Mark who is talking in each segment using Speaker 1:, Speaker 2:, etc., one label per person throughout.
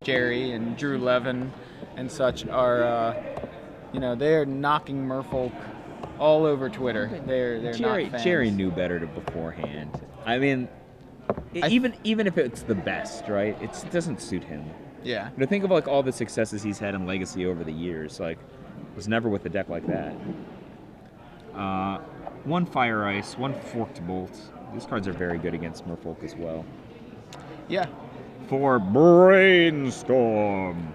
Speaker 1: Jerry and Drew Levin and such are, you know, they're knocking Merfolk all over Twitter. They're
Speaker 2: Jerry,
Speaker 1: not fans.
Speaker 2: Jerry knew better beforehand. I mean, even if it's the best, right? It doesn't suit him.
Speaker 1: Yeah.
Speaker 2: But think of like all the successes he's had in Legacy over the years. Like, was never with a deck like that. One Fire Ice, one Forked Bolt. These cards are very good against Merfolk as well.
Speaker 1: Yeah.
Speaker 2: For Brainstorm.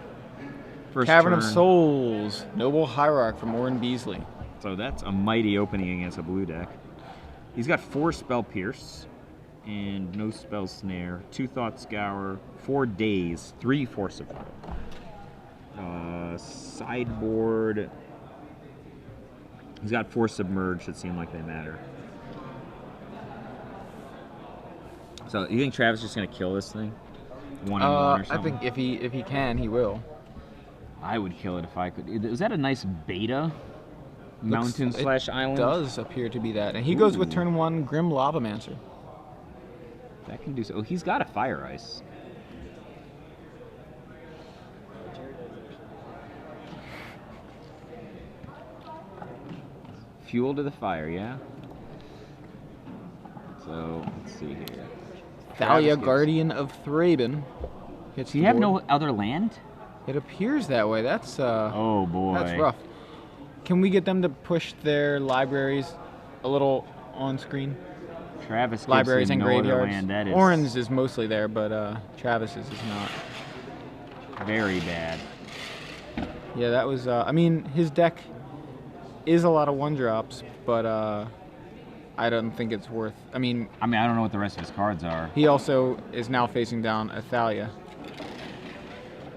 Speaker 2: First
Speaker 1: Cavern
Speaker 2: turn.
Speaker 1: of Souls, Noble Hierarch from Orrin Beasley.
Speaker 2: So that's a mighty opening against a blue deck. He's got 4 Spell Pierce and no Spell Snare, 2 Thought Scour, 4 Daze, 3 Force of Will. Sideboard. He's got 4 Submerged that seem like they matter. So you think Travis is just gonna kill this thing? 1-1 or something?
Speaker 1: I think if he can, he will.
Speaker 2: I would kill it if I could. Is that a nice beta? Mountain / island?
Speaker 1: It does appear to be that. And he goes with turn 1 Grim Lavamancer.
Speaker 2: That can do so. Oh, he's got a Fire Ice. Fuel to the fire, yeah? So, let's see here.
Speaker 1: Thalia, Guardian of Thraben.
Speaker 2: Does he have no other land?
Speaker 1: It appears that way. That's
Speaker 2: oh boy.
Speaker 1: That's rough. Can we get them to push their libraries a little on screen?
Speaker 2: Travis gives
Speaker 1: libraries and
Speaker 2: no
Speaker 1: graveyards.
Speaker 2: Land. That is
Speaker 1: Orrin's is mostly there, but Travis's is not.
Speaker 2: Very bad.
Speaker 1: Yeah, that was. I mean, his deck is a lot of 1-drops, but I don't think it's worth. I mean,
Speaker 2: I don't know what the rest of his cards are.
Speaker 1: He also is now facing down a Thalia.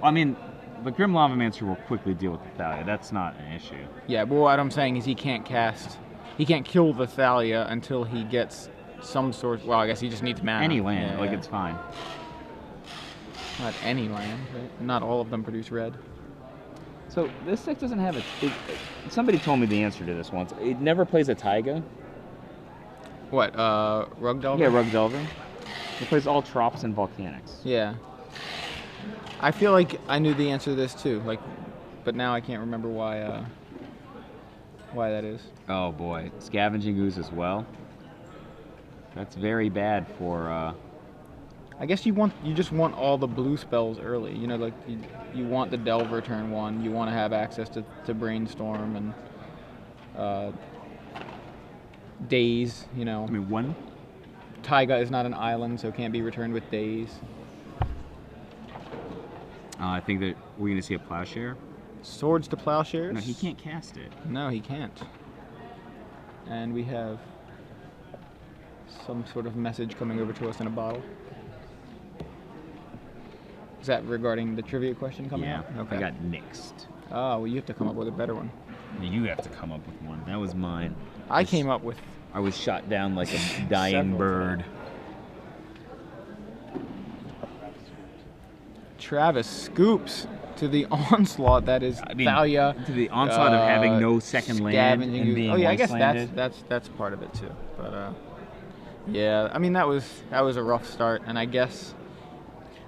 Speaker 2: I mean, the Grim Lavamancer will quickly deal with the Thalia. That's not an issue.
Speaker 1: Yeah, but what I'm saying is he can't kill the Thalia until he gets some sort. Well, I guess he just needs mana.
Speaker 2: Any land, it's fine.
Speaker 1: Not any land, right? Not all of them produce red.
Speaker 2: So this deck doesn't have somebody told me the answer to this once. It never plays a Taiga.
Speaker 1: What, Rug Delver?
Speaker 2: Yeah, Rug Delver. It plays all Trops and Volcanics.
Speaker 1: Yeah. I feel like I knew the answer to this too, but now I can't remember why that is.
Speaker 2: Oh boy, Scavenging Ooze as well. That's very bad for.
Speaker 1: I guess you just want all the blue spells early. You know, like you want the Delver turn 1. You want to have access to Brainstorm and Daze. You know.
Speaker 2: I mean, 1.
Speaker 1: Taiga is not an island, so it can't be returned with Daze.
Speaker 2: I think that we're going to see a Plowshare.
Speaker 1: Swords to Plowshares?
Speaker 2: No, he can't cast it.
Speaker 1: No, he can't. And we have some sort of message coming over to us in a bottle. Is that regarding the trivia question coming up?
Speaker 2: Yeah, okay. I got nixed.
Speaker 1: Oh, well, you have to come up with a better one.
Speaker 2: You have to come up with one. That was mine.
Speaker 1: I came up with...
Speaker 2: I was shot down like a dying bird.
Speaker 1: Travis scoops to the onslaught that is Thalia.
Speaker 2: To the onslaught of having no second land and being
Speaker 1: I guess
Speaker 2: landed.
Speaker 1: that's part of it too. But yeah, I mean that was a rough start, and I guess.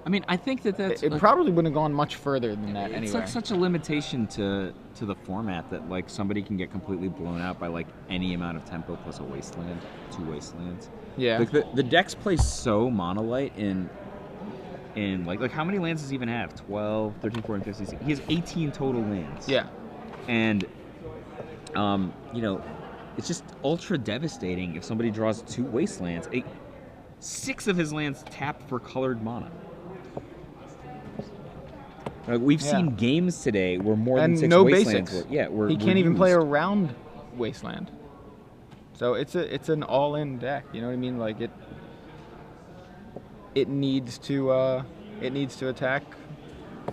Speaker 2: I mean, I think that's.
Speaker 1: It probably wouldn't have gone much further than that anyway.
Speaker 2: It's like such a limitation to the format that like somebody can get completely blown out by like any amount of tempo plus a wasteland, 2 wastelands.
Speaker 1: Yeah.
Speaker 2: Like the decks play so monolite in like how many lands does he even have? 12, 13, 14, 15, 16. He has 18 total lands.
Speaker 1: Yeah.
Speaker 2: And you know, it's just ultra devastating if somebody draws 2 wastelands. 6 of his lands tap for colored mana. We've seen games today where more than 6 wastelands were
Speaker 1: he can't even play around wasteland. So it's an all-in deck. You know what I mean? Like it needs to attack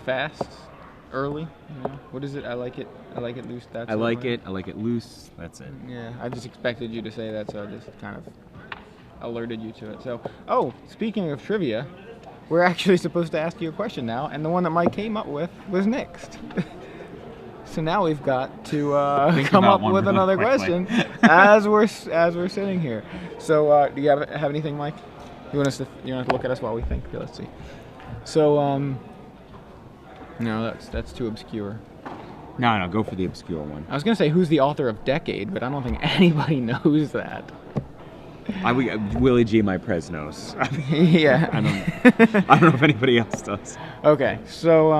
Speaker 1: fast, early. You know? What is it? I like it loose.
Speaker 2: I like it loose. That's it.
Speaker 1: Yeah, I just expected you to say that, so I just kind of alerted you to it. So, speaking of trivia, we're actually supposed to ask you a question now, and the one that Mike came up with was next. So now we've got to come up with another question as we're sitting here. So do you have anything, Mike? You want to look at us while we think? Okay, let's see. So No, that's too obscure.
Speaker 2: No, go for the obscure one.
Speaker 1: I was gonna say who's the author of Decade, but I don't think anybody knows that.
Speaker 2: Willie G. My Prez knows.
Speaker 1: Yeah.
Speaker 2: I don't know if anybody else does.
Speaker 1: Okay, so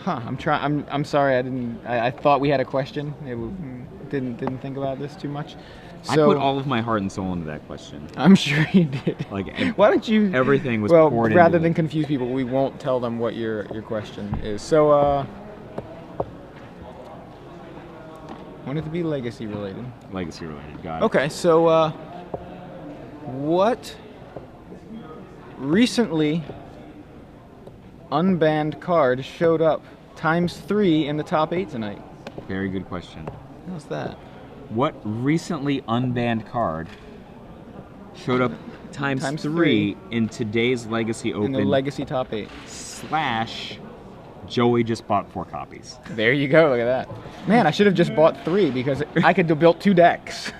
Speaker 1: I'm sorry. I thought we had a question. Didn't think about this too much. So,
Speaker 2: I put all of my heart and soul into that question.
Speaker 1: I'm sure you did.
Speaker 2: Like,
Speaker 1: why don't you?
Speaker 2: Everything was
Speaker 1: well.
Speaker 2: poured
Speaker 1: Rather
Speaker 2: into
Speaker 1: than
Speaker 2: it.
Speaker 1: confuse people, we won't tell them what your question is. So, want it to be legacy related.
Speaker 2: Legacy related, got it.
Speaker 1: Okay, so what recently unbanned card showed up ×3 in the top 8 tonight?
Speaker 2: Very good question.
Speaker 1: How's that?
Speaker 2: What recently unbanned card showed up times
Speaker 1: Times
Speaker 2: three in today's Legacy Open?
Speaker 1: In the legacy top 8.
Speaker 2: / Joey just bought 4 copies.
Speaker 1: There you go, look at that. Man, I should have just bought 3 because I could have built 2 decks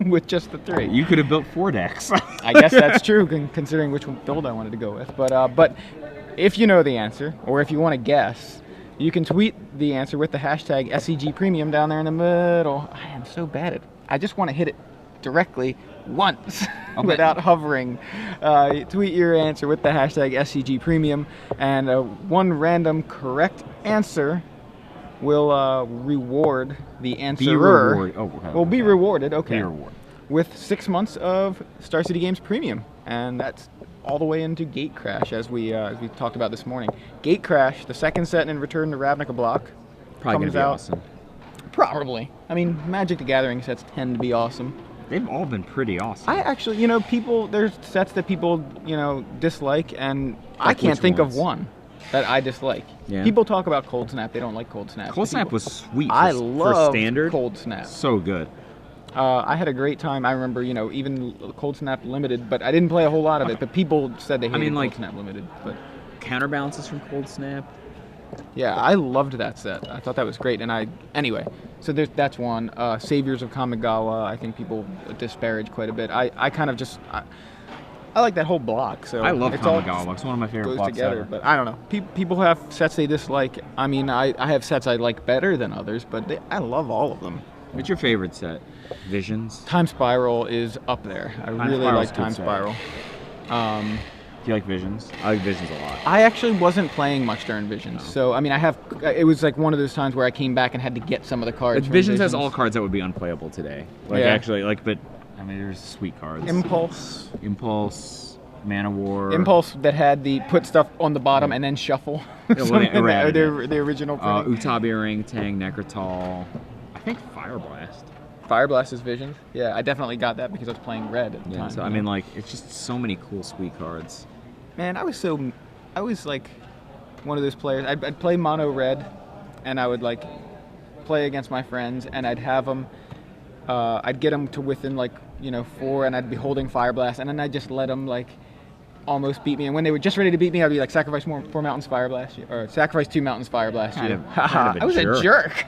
Speaker 1: with just the 3.
Speaker 2: You could have built 4 decks.
Speaker 1: I guess that's true, considering which build I wanted to go with. But if you know the answer, or if you want to guess, you can tweet the answer with the hashtag SCG Premium down there in the middle. I am so bad at it. I just want to hit it directly once without hovering. Tweet your answer with the hashtag SCG Premium, and one random correct answer will reward the answerer. Will be rewarded. Okay.
Speaker 2: Be rewarded.
Speaker 1: With 6 months of Star City Games Premium, and that's all the way into Gate Crash, as we talked about this morning. Gate Crash, the second set in Return to Ravnica block,
Speaker 2: Probably
Speaker 1: comes
Speaker 2: gonna be
Speaker 1: out.
Speaker 2: awesome.
Speaker 1: Probably. I mean, Magic the Gathering sets tend to be awesome.
Speaker 2: They've all been pretty awesome.
Speaker 1: I actually, there's sets that people, dislike, and I
Speaker 2: Like
Speaker 1: can't
Speaker 2: which
Speaker 1: think
Speaker 2: ones?
Speaker 1: of one that I dislike.
Speaker 2: Yeah.
Speaker 1: People talk about Cold Snap. They don't like Cold Snap.
Speaker 2: Cold Snap was sweet for,
Speaker 1: I
Speaker 2: for
Speaker 1: love
Speaker 2: standard.
Speaker 1: Cold Snap.
Speaker 2: So good.
Speaker 1: I had a great time. I remember, even Cold Snap Limited, but I didn't play a whole lot of it. But people said they hated Cold Snap Limited. But
Speaker 2: Counterbalances from Cold Snap.
Speaker 1: yeah, I loved that set. I thought that was great. And anyway, so that's one. Saviors of Kamigawa, I think people disparage quite a bit. I kind of just, I like that whole block. So
Speaker 2: I love
Speaker 1: it's
Speaker 2: Kamigawa. It's one of my favorite
Speaker 1: goes
Speaker 2: blocks
Speaker 1: together.
Speaker 2: ever.
Speaker 1: But I don't know. People have sets they dislike. I mean, I have sets I like better than others, but I love all of them.
Speaker 2: What's your favorite set? Visions?
Speaker 1: Time Spiral is up there. I really
Speaker 2: Spiral's
Speaker 1: like Time
Speaker 2: good set.
Speaker 1: Spiral.
Speaker 2: Do you like Visions? I like Visions a lot.
Speaker 1: I actually wasn't playing much during Visions, so I mean, it was like one of those times where I came back and had to get some of the cards.
Speaker 2: But
Speaker 1: from
Speaker 2: Visions has all cards that would be unplayable today.
Speaker 1: Yeah.
Speaker 2: But I mean, there's sweet cards. Impulse, Mana War.
Speaker 1: Impulse that had the put stuff on the bottom and then shuffle. The original printing.
Speaker 2: Utabi Orangutan, Necrotal. I think Fire Blast.
Speaker 1: Fire Blast is Visions. Yeah, I definitely got that because I was playing red at the time.
Speaker 2: So I mean, it's just so many cool sweet cards.
Speaker 1: Man, I was like one of those players. I'd play mono red, and I would like play against my friends, and I'd have them. I'd get them to within 4, and I'd be holding Fire Blast, and then I'd just let them almost beat me. And when they were just ready to beat me, I'd be like, sacrifice 4 mountains, Fire Blast you, or sacrifice 2 mountains, Fire Blast you. I was a jerk.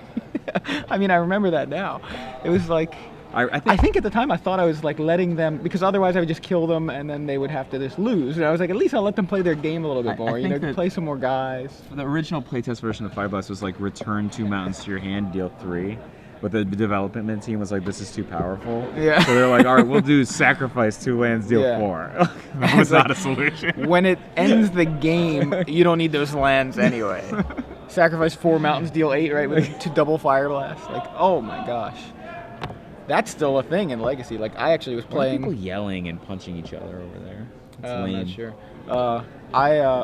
Speaker 1: I mean, I remember that now. It was like. I think at the time I thought I was letting them, because otherwise I would just kill them and then they would have to just lose. And I was like, at least I'll let them play their game a little bit more. Play some more guys.
Speaker 2: The original playtest version of Fire Blast was return 2 mountains to your hand, deal 3. But the development team was like, this is too powerful.
Speaker 1: Yeah.
Speaker 2: So they're like, all right, we'll do sacrifice 2 lands, deal 4. That was not a solution.
Speaker 1: When it ends the game, you don't need those lands anyway. Sacrifice 4 mountains, deal 8, right? With 2 double Fire Blast. Oh my gosh. That's still a thing in Legacy. I actually was playing.
Speaker 2: People yelling and punching each other over there. It's
Speaker 1: I'm
Speaker 2: lame.
Speaker 1: not sure.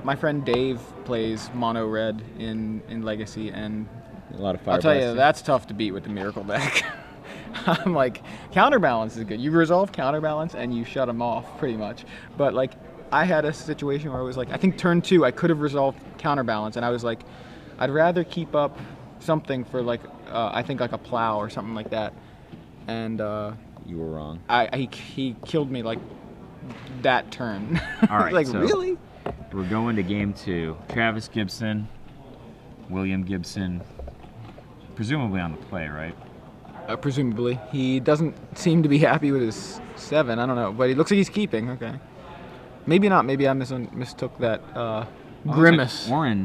Speaker 1: My friend Dave plays mono red in Legacy, and
Speaker 2: a lot of fire.
Speaker 1: I'll tell you, that's tough to beat with the Miracle deck. I'm like, Counterbalance is good. You resolve Counterbalance and you shut them off pretty much. But I had a situation where it was I think turn 2 I could have resolved Counterbalance, and I was like, I'd rather keep up something for I think a plow or something like that. And
Speaker 2: you were wrong.
Speaker 1: He killed me that turn.
Speaker 2: All right, so
Speaker 1: really?
Speaker 2: We're going to game 2. Travis Gibson, William Gibson, presumably on the play, right?
Speaker 1: Presumably. He doesn't seem to be happy with his 7. I don't know, but he looks like he's keeping. Okay. Maybe not. Maybe I mistook that Grimace.
Speaker 2: Like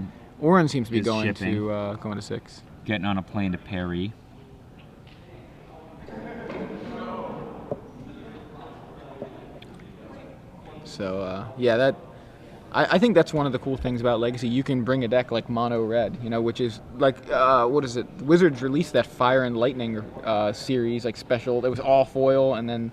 Speaker 1: Orrin seems to be
Speaker 2: is
Speaker 1: going
Speaker 2: shipping.
Speaker 1: to 6.
Speaker 2: Getting on a plane to Paris.
Speaker 1: So yeah, I think that's one of the cool things about Legacy. You can bring a deck like mono red, which is like what is it? Wizards released that Fire and Lightning series, like special. It was all foil, and then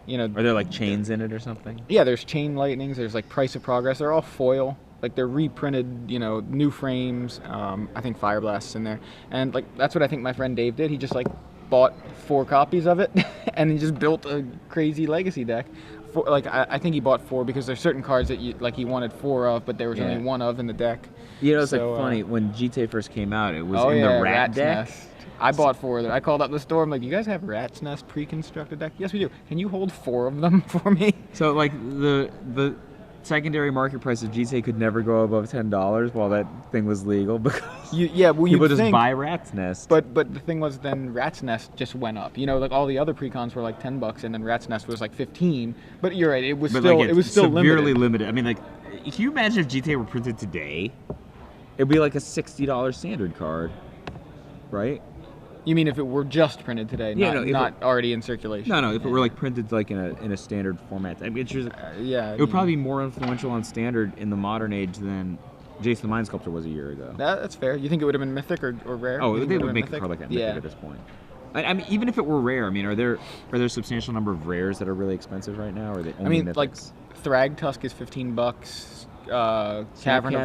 Speaker 2: Are there like chains in it or something?
Speaker 1: yeah, there's Chain Lightnings. There's like Price of Progress. They're all foil. Like they're reprinted, new frames. I think Fire Blast's in there, and like that's what I think my friend Dave did. He just like bought 4 copies of it, and he just built a crazy Legacy deck. I think he bought 4 because there's certain cards that he wanted 4 of, but there was only 1 of in the deck.
Speaker 2: It's like funny when GTA first came out. It was in the
Speaker 1: Rat's
Speaker 2: deck.
Speaker 1: Nest. I bought 4 of them. I called up the store. I'm like, "You guys have Rat's Nest pre-constructed deck?" "Yes, we do." "Can you hold 4 of them for me?"
Speaker 2: So like the secondary market price of GTA could never go above $10 while that thing was legal because people just buy Rat's Nest.
Speaker 1: But the thing was, then Rat's Nest just went up. Like all the other precons were like $10, and then Rat's Nest was like 15. But you're right, it was still
Speaker 2: severely limited. I mean, like, can you imagine if GTA were printed today? It'd be like a $60 standard card, right?
Speaker 1: You mean if it were just printed today, not already in circulation?
Speaker 2: No, if it were like printed like in a standard format. I mean, it's just,
Speaker 1: it
Speaker 2: would probably be more influential on standard in the modern age than Jason the Mind Sculptor was a year ago.
Speaker 1: That's fair. You think it would have been mythic or rare?
Speaker 2: Oh, they would make a card like that mythic at this point. I mean, even if it were rare, I mean, are there a substantial number of rares that are really expensive right now, or are they only mythics?
Speaker 1: Like Thrag Tusk is $15. Cavern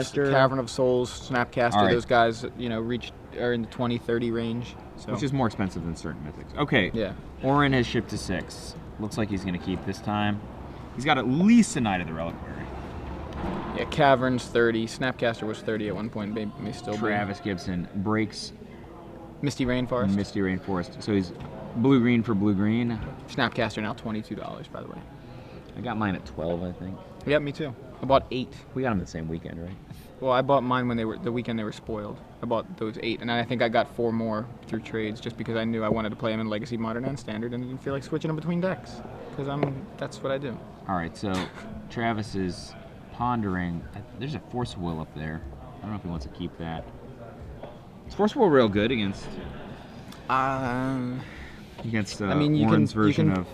Speaker 1: of Souls, Snapcaster, those guys, are in the 20-30 range. So.
Speaker 2: Which is more expensive than certain mythics. Okay.
Speaker 1: Yeah.
Speaker 2: Orrin has shipped to 6. Looks like he's going to keep this time. He's got at least a Knight of the Reliquary.
Speaker 1: Yeah, Caverns 30. Snapcaster was 30 at one point. May still
Speaker 2: Travis Gibson breaks
Speaker 1: Misty Rainforest.
Speaker 2: So he's blue-green for blue-green.
Speaker 1: Snapcaster now $22, by the way.
Speaker 2: I got mine at 12, I think.
Speaker 1: Yeah, me too. I bought 8.
Speaker 2: We got them the same weekend, right?
Speaker 1: Well, I bought mine when the weekend they were spoiled. I bought those 8, and I think I got 4 more through trades just because I knew I wanted to play them in Legacy, Modern, and Standard, and didn't feel like switching them between decks because that's what I do.
Speaker 2: All right, so Travis is pondering. There's a Force Will up there. I don't know if he wants to keep that. Is Force Will real good against? Orrin's version of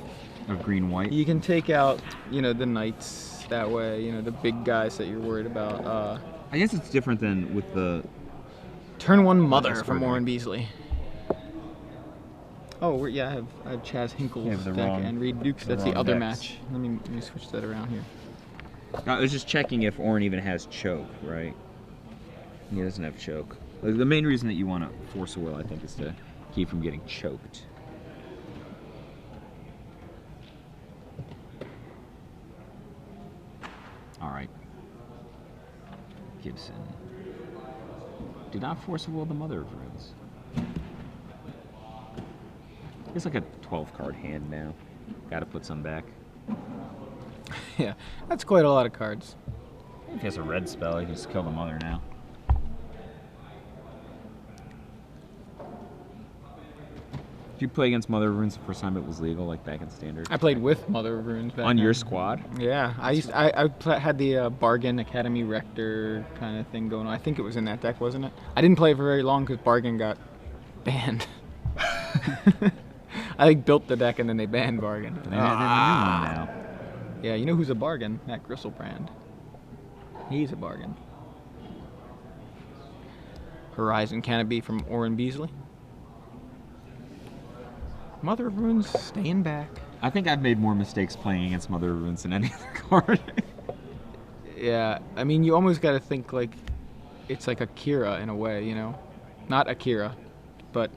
Speaker 2: green-white.
Speaker 1: You can take out the Knights that way. The big guys that you're worried about.
Speaker 2: I guess it's different than with the
Speaker 1: Turn 1 Mother from Orrin Beasley. Oh, I have Chaz Hinkle's deck and Reed Dukes. That's the other match. Let me switch that around here.
Speaker 2: I was just checking if Orrin even has choke, right? He doesn't have choke. The main reason that you want to force a will, I think, is to keep from getting choked. All right. Gibson. Do not force a will the Mother of Runes. It's like a 12-card hand now. Got to put some back.
Speaker 1: Yeah, that's quite a lot of cards.
Speaker 2: If he has a red spell, he can just kill the Mother now. Did you play against Mother of Runes the first time it was legal, like back in Standard?
Speaker 1: I played with Mother of Runes back
Speaker 2: on
Speaker 1: then.
Speaker 2: your squad?
Speaker 1: Yeah, I had the Bargain Academy Rector kind of thing going on. I think it was in that deck, wasn't it? I didn't play for very long because Bargain got banned. I built the deck and then they banned Bargain.
Speaker 2: They have a new one now.
Speaker 1: Yeah, you know who's a bargain? Matt Gristlebrand. He's a bargain. Horizon Canopy from Orrin Beasley. Mother of Runes staying back.
Speaker 2: I think I've made more mistakes playing against Mother of Runes than any other card.
Speaker 1: Yeah, I mean, you almost got to think like it's like Akira in a way, Not Akira, but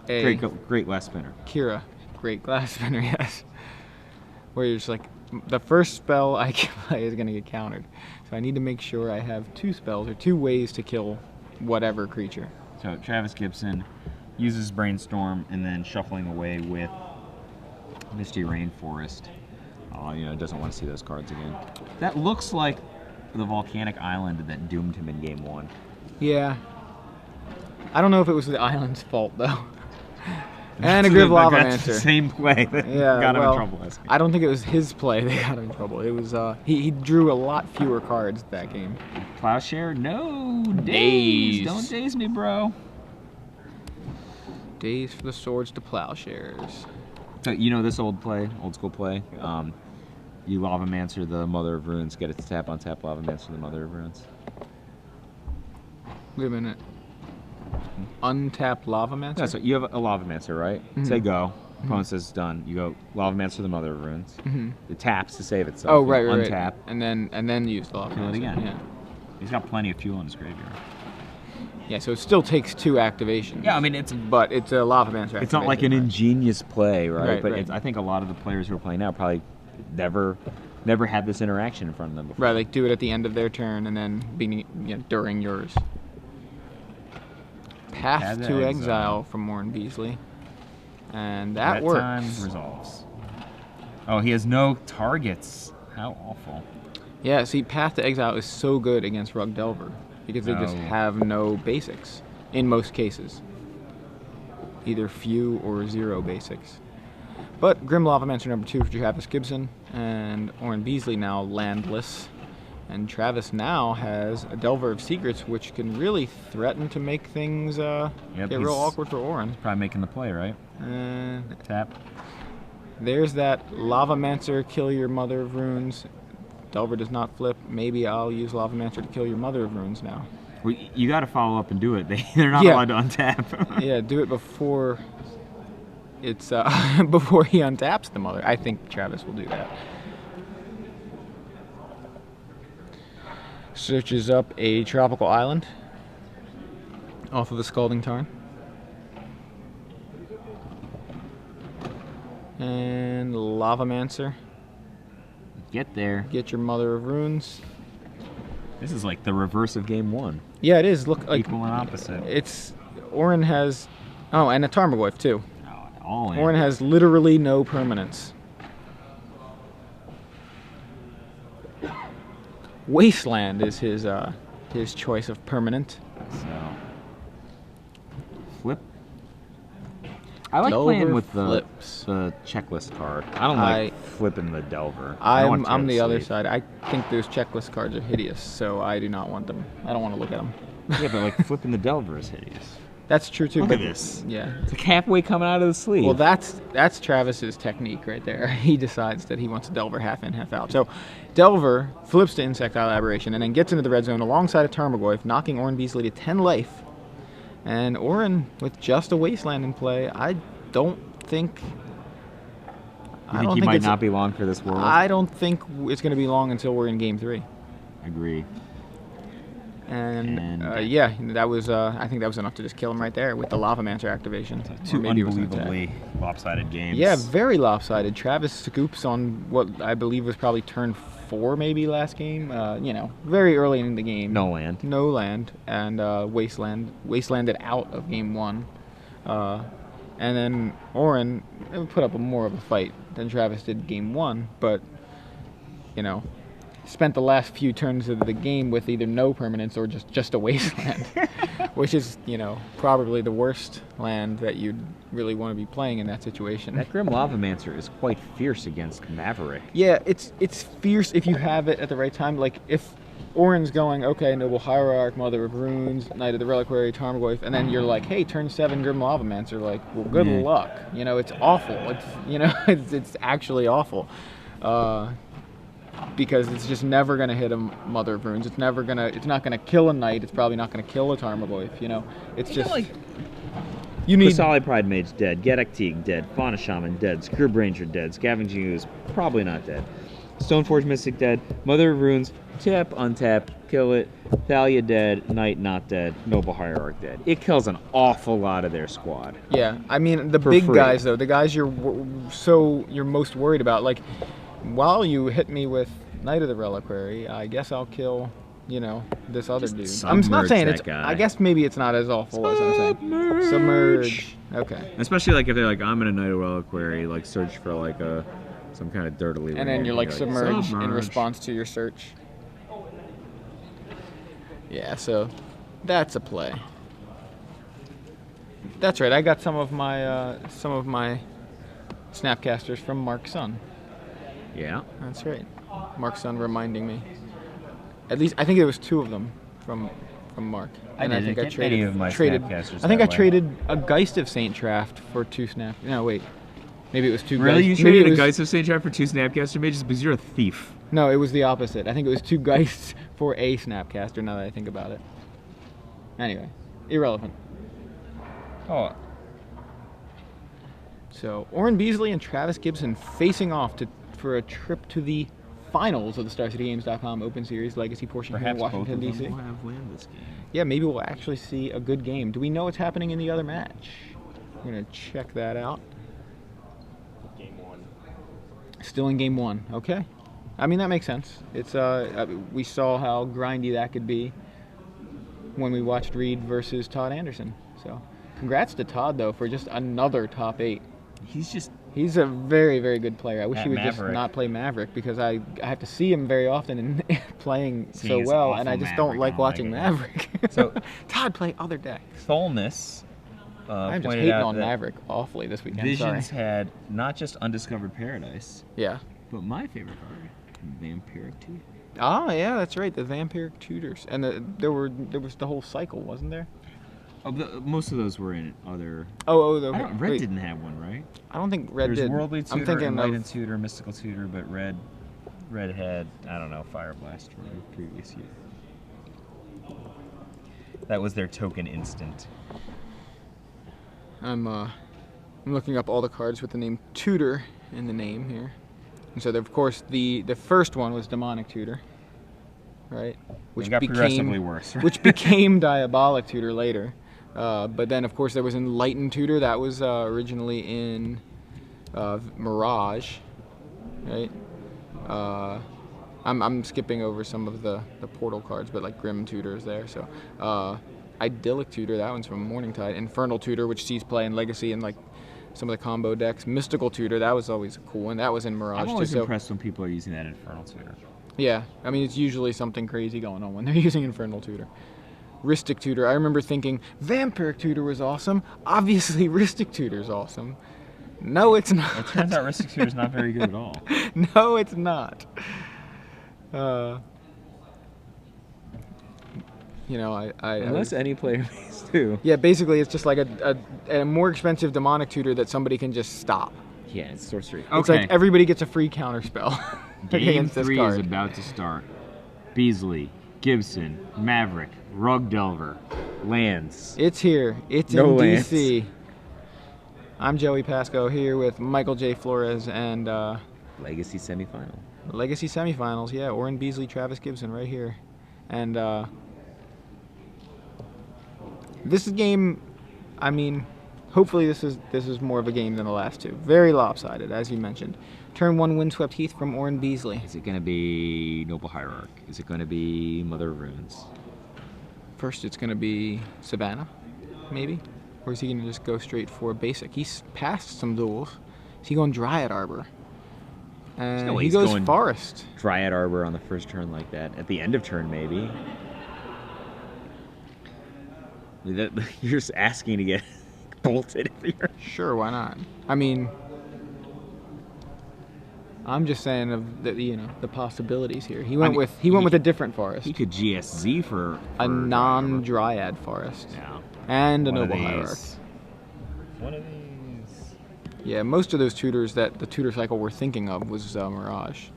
Speaker 2: great glass spinner.
Speaker 1: Kira, great glass spinner, yes. Where you're just like, the first spell I can play is going to get countered. So I need to make sure I have 2 spells or 2 ways to kill whatever creature.
Speaker 2: So Travis Gibson uses Brainstorm and then shuffling away with Misty Rainforest. Doesn't want to see those cards again. That looks like the volcanic island that doomed him in game 1.
Speaker 1: Yeah. I don't know if it was the island's fault, though. And a Griv Lava
Speaker 2: That's the
Speaker 1: Mancer.
Speaker 2: same play that
Speaker 1: Yeah,
Speaker 2: got him
Speaker 1: well,
Speaker 2: in trouble last game.
Speaker 1: I don't think it was his play that got him in trouble. It was he drew a lot fewer cards that game.
Speaker 2: Plowshare? No.
Speaker 1: Daze.
Speaker 2: Don't daze me, bro.
Speaker 1: Days for the swords to plowshares.
Speaker 2: So, you know this old school play? You Lava Mancer the Mother of Runes, get it to tap on tap, Lava Mancer the Mother of Runes.
Speaker 1: Wait a minute. Untapped Lava Mancer?
Speaker 2: No, so you have a Lava Mancer, right? Say go. Opponent says done. You go Lava Mancer the Mother of Runes. It taps to save itself.
Speaker 1: Oh, right, right,
Speaker 2: untap.
Speaker 1: right. And then use the Lava
Speaker 2: Kill it
Speaker 1: Mancer.
Speaker 2: again.
Speaker 1: Yeah.
Speaker 2: He's got plenty of fuel in his graveyard.
Speaker 1: Yeah, so it still takes 2 activations.
Speaker 2: Yeah, I mean
Speaker 1: but it's a Lava Mancer.
Speaker 2: It's not like an ingenious play, right?
Speaker 1: Right,
Speaker 2: but
Speaker 1: right.
Speaker 2: It's, I think a lot of the players who are playing now probably never had this interaction in front of them before.
Speaker 1: Right, like do it at the end of their turn and then during yours. Path to Exile from Orrin Beasley. And that works.
Speaker 2: Time resolves. Oh, he has no targets. How awful.
Speaker 1: Yeah, see, Path to Exile is so good against Rug Delver because they just have no basics in most cases. Either few or 0 basics. But Grim Lava Mancer number 2 for Travis Gibson, and Orrin Beasley now landless. And Travis now has a Delver of Secrets, which can really threaten to make things get real awkward for Orrin.
Speaker 2: Probably making the play, right? Tap.
Speaker 1: There's that Lava Mancer, kill your Mother of Runes. Delver does not flip. Maybe I'll use Lava Mancer to kill your Mother of Runes now.
Speaker 2: Well, you got to follow up and do it. They're not allowed to untap.
Speaker 1: Yeah, do it before it's before he untaps the Mother. I think Travis will do that. Searches up a tropical island off of the Scalding Tarn. And Lava Mancer.
Speaker 2: Get there.
Speaker 1: Get your Mother of Runes.
Speaker 2: This is like the reverse of game 1.
Speaker 1: Yeah, it is. Look, like
Speaker 2: equal and opposite.
Speaker 1: It's Orrin has and a Tarmogoyf too.
Speaker 2: Oh, all in.
Speaker 1: Orrin has literally no permanence. Wasteland is his choice of permanent.
Speaker 2: So flip. I like
Speaker 1: Delver
Speaker 2: playing with the checklist card. I don't like flipping the Delver.
Speaker 1: I'm the other side. I think those checklist cards are hideous, so I do not want them. I don't want to look at them.
Speaker 2: Yeah, but like flipping the Delver is hideous.
Speaker 1: That's true too.
Speaker 2: Look at this.
Speaker 1: Yeah.
Speaker 2: It's like halfway coming out of the sleeve.
Speaker 1: Well, that's Travis's technique right there. He decides that he wants a Delver half in, half out. So Delver flips to Insectile Aberration and then gets into the red zone alongside a Tarmogoyf, knocking Orrin Beasley to 10 life. And Orrin, with just a Wasteland in play, I don't think...
Speaker 2: You think he might not be long for this world?
Speaker 1: I don't think it's going to be long until we're in Game 3.
Speaker 2: Agree.
Speaker 1: And yeah, that was I think that was enough to just kill him right there with the Lava Mancer activation.
Speaker 2: Two unbelievably lopsided games.
Speaker 1: Yeah, very lopsided. Travis scoops on what I believe was probably turn 4 maybe last game. Very early in the game.
Speaker 2: No land.
Speaker 1: No land. And Wastelanded out of game 1. And then Orrin put up more of a fight than Travis did game 1, but spent the last few turns of the game with either no permanence or just a Wasteland, which is, probably the worst land that you'd really want to be playing in that situation.
Speaker 2: That Grim Lava Mancer is quite fierce against Maverick.
Speaker 1: Yeah, it's fierce if you have it at the right time. Like, if Orrin's going, okay, Noble Hierarch, Mother of Runes, Knight of the Reliquary, Tarmogoyf, and then you're like, hey, turn 7 Grim Lava Mancer, like, well, good luck. It's awful. It's actually awful. Because it's just never gonna hit a Mother of Runes. It's not gonna kill a Knight. It's probably not gonna kill a Tarmogoyf. It's just you need.
Speaker 2: Solid Pride Mage dead. Gedek Teague dead. Fauna Shaman dead. Scrub Ranger dead. Scavenging Ooze probably not dead. Stoneforge Mystic dead. Mother of Runes tap, untap, kill it. Thalia dead. Knight not dead. Noble Hierarch dead. It kills an awful lot of their squad.
Speaker 1: Yeah, I mean the big guys though, the guys you're most worried about, like. While you hit me with Knight of the Reliquary, I guess I'll kill, this other dude. I'm not saying it's.
Speaker 2: Guy.
Speaker 1: I guess maybe it's not as awful as I'm saying. Submerge. Okay.
Speaker 2: Especially like if they're like, I'm in a Knight of Reliquary, like search for like some kind of dirtily.
Speaker 1: And then you're like submerge in response to your search. Yeah. So, that's a play. That's right. I got some of my Snapcasters from Mark's son.
Speaker 2: Yeah.
Speaker 1: That's right. Mark's son reminding me. At least I think it was 2 of them from Mark.
Speaker 2: I didn't get any of my Snapcasters
Speaker 1: I think I
Speaker 2: that way.
Speaker 1: traded a Geist of Saint Draft for 2 Snap. No, wait. Maybe it was 2
Speaker 2: Really?
Speaker 1: Geists.
Speaker 2: You traded a Geist of St. John for 2 Snapcaster mages? Because you're a thief.
Speaker 1: No, it was the opposite. I think it was 2 Geists for a Snapcaster, now that I think about it. Anyway, irrelevant.
Speaker 2: Oh.
Speaker 1: So, Orrin Beasley and Travis Gibson facing off for a trip to the finals of the StarCityGames.com Open Series Legacy portion here in
Speaker 2: Perhaps both
Speaker 1: Washington,
Speaker 2: of them
Speaker 1: D.C.
Speaker 2: will have win this game.
Speaker 1: Yeah, maybe we'll actually see a good game. Do we know what's happening in the other match? We're going to check that out.
Speaker 2: Game 1.
Speaker 1: Still in game 1. Okay. I mean, that makes sense. It's we saw how grindy that could be when we watched Reed versus Todd Anderson. So, congrats to Todd, though, for just another top 8. He's a very, very good player. I wish he would just not play Maverick, because I have to see him very often and playing so well, and I just don't like watching Maverick. So Todd, play other decks.
Speaker 2: Tholness
Speaker 1: I'm just hating on Maverick awfully this weekend.
Speaker 2: Visions had not just Undiscovered Paradise,
Speaker 1: yeah,
Speaker 2: but my favorite card, Vampiric Tutor.
Speaker 1: Ah, yeah, that's right, the Vampiric Tutors, and there was the whole cycle, wasn't there?
Speaker 2: Most of those were in other.
Speaker 1: Red
Speaker 2: didn't have one, right?
Speaker 1: I don't think Red did.
Speaker 2: There's Worldly Tutor,
Speaker 1: I'm thinking
Speaker 2: Enlightened Tutor, Mystical Tutor, but Red had, I don't know, Fire Blast from the previous year. That was their token instant.
Speaker 1: I'm looking up all the cards with the name Tutor in the name here, and so of course the first one was Demonic Tutor, right? Which
Speaker 2: got progressively worse. Right?
Speaker 1: Which became Diabolic Tutor later. But then, of course, there was Enlightened Tutor. That was originally in Mirage, right? I'm skipping over some of the Portal cards, but like Grim Tutor is there. So Idyllic Tutor, that one's from Morningtide. Infernal Tutor, which sees play in Legacy and like some of the combo decks. Mystical Tutor, that was always a cool one. That was in Mirage
Speaker 2: I'm always
Speaker 1: too.
Speaker 2: impressed when people are using that Infernal Tutor.
Speaker 1: Yeah, I mean, it's usually something crazy going on when they're using Infernal Tutor. Rhystic Tutor, I remember thinking, Vampiric Tutor was awesome. Obviously, Rhystic Tutor's awesome. No, it's not.
Speaker 2: It turns out Rhystic Tutor's not very good at all.
Speaker 1: No, it's not. You know,
Speaker 2: Unless any player makes two.
Speaker 1: Yeah, basically, it's just like a more expensive Demonic Tutor that somebody can just stop.
Speaker 2: Yeah, it's sorcery.
Speaker 1: It's like everybody gets a free counter spell.
Speaker 2: Game 3 is about to start. Beasley, Gibson, Maverick, Rug Delver, Lands.
Speaker 1: It's here. It's in DC. I'm Joey Pasco here with Michael J. Flores and
Speaker 2: Legacy Semifinal.
Speaker 1: Legacy Semifinals, yeah. Orrin Beasley, Travis Gibson right here. And this game, I mean, hopefully this is more of a game than the last 2. Very lopsided, as you mentioned. Turn 1 Windswept Heath from Orrin Beasley.
Speaker 2: Is it going to be Noble Hierarch? Is it going to be Mother of Runes?
Speaker 1: First, it's going to be Savannah, maybe? Or is he going to just go straight for basic? He's passed some duels. Is he going Dryad Arbor? And he goes Forest.
Speaker 2: Dryad Arbor on the first turn like that. At the end of turn, maybe. You're just asking to get bolted if you're...
Speaker 1: Sure, why not? I mean, I'm just saying of the possibilities here. He went with a different forest.
Speaker 2: He could GSZ for
Speaker 1: a non-Dryad forest.
Speaker 2: Yeah.
Speaker 1: And a Noble Hierarch.
Speaker 2: One of these.
Speaker 1: Yeah, most of those tutors that the tutor cycle we're thinking of was Mirage.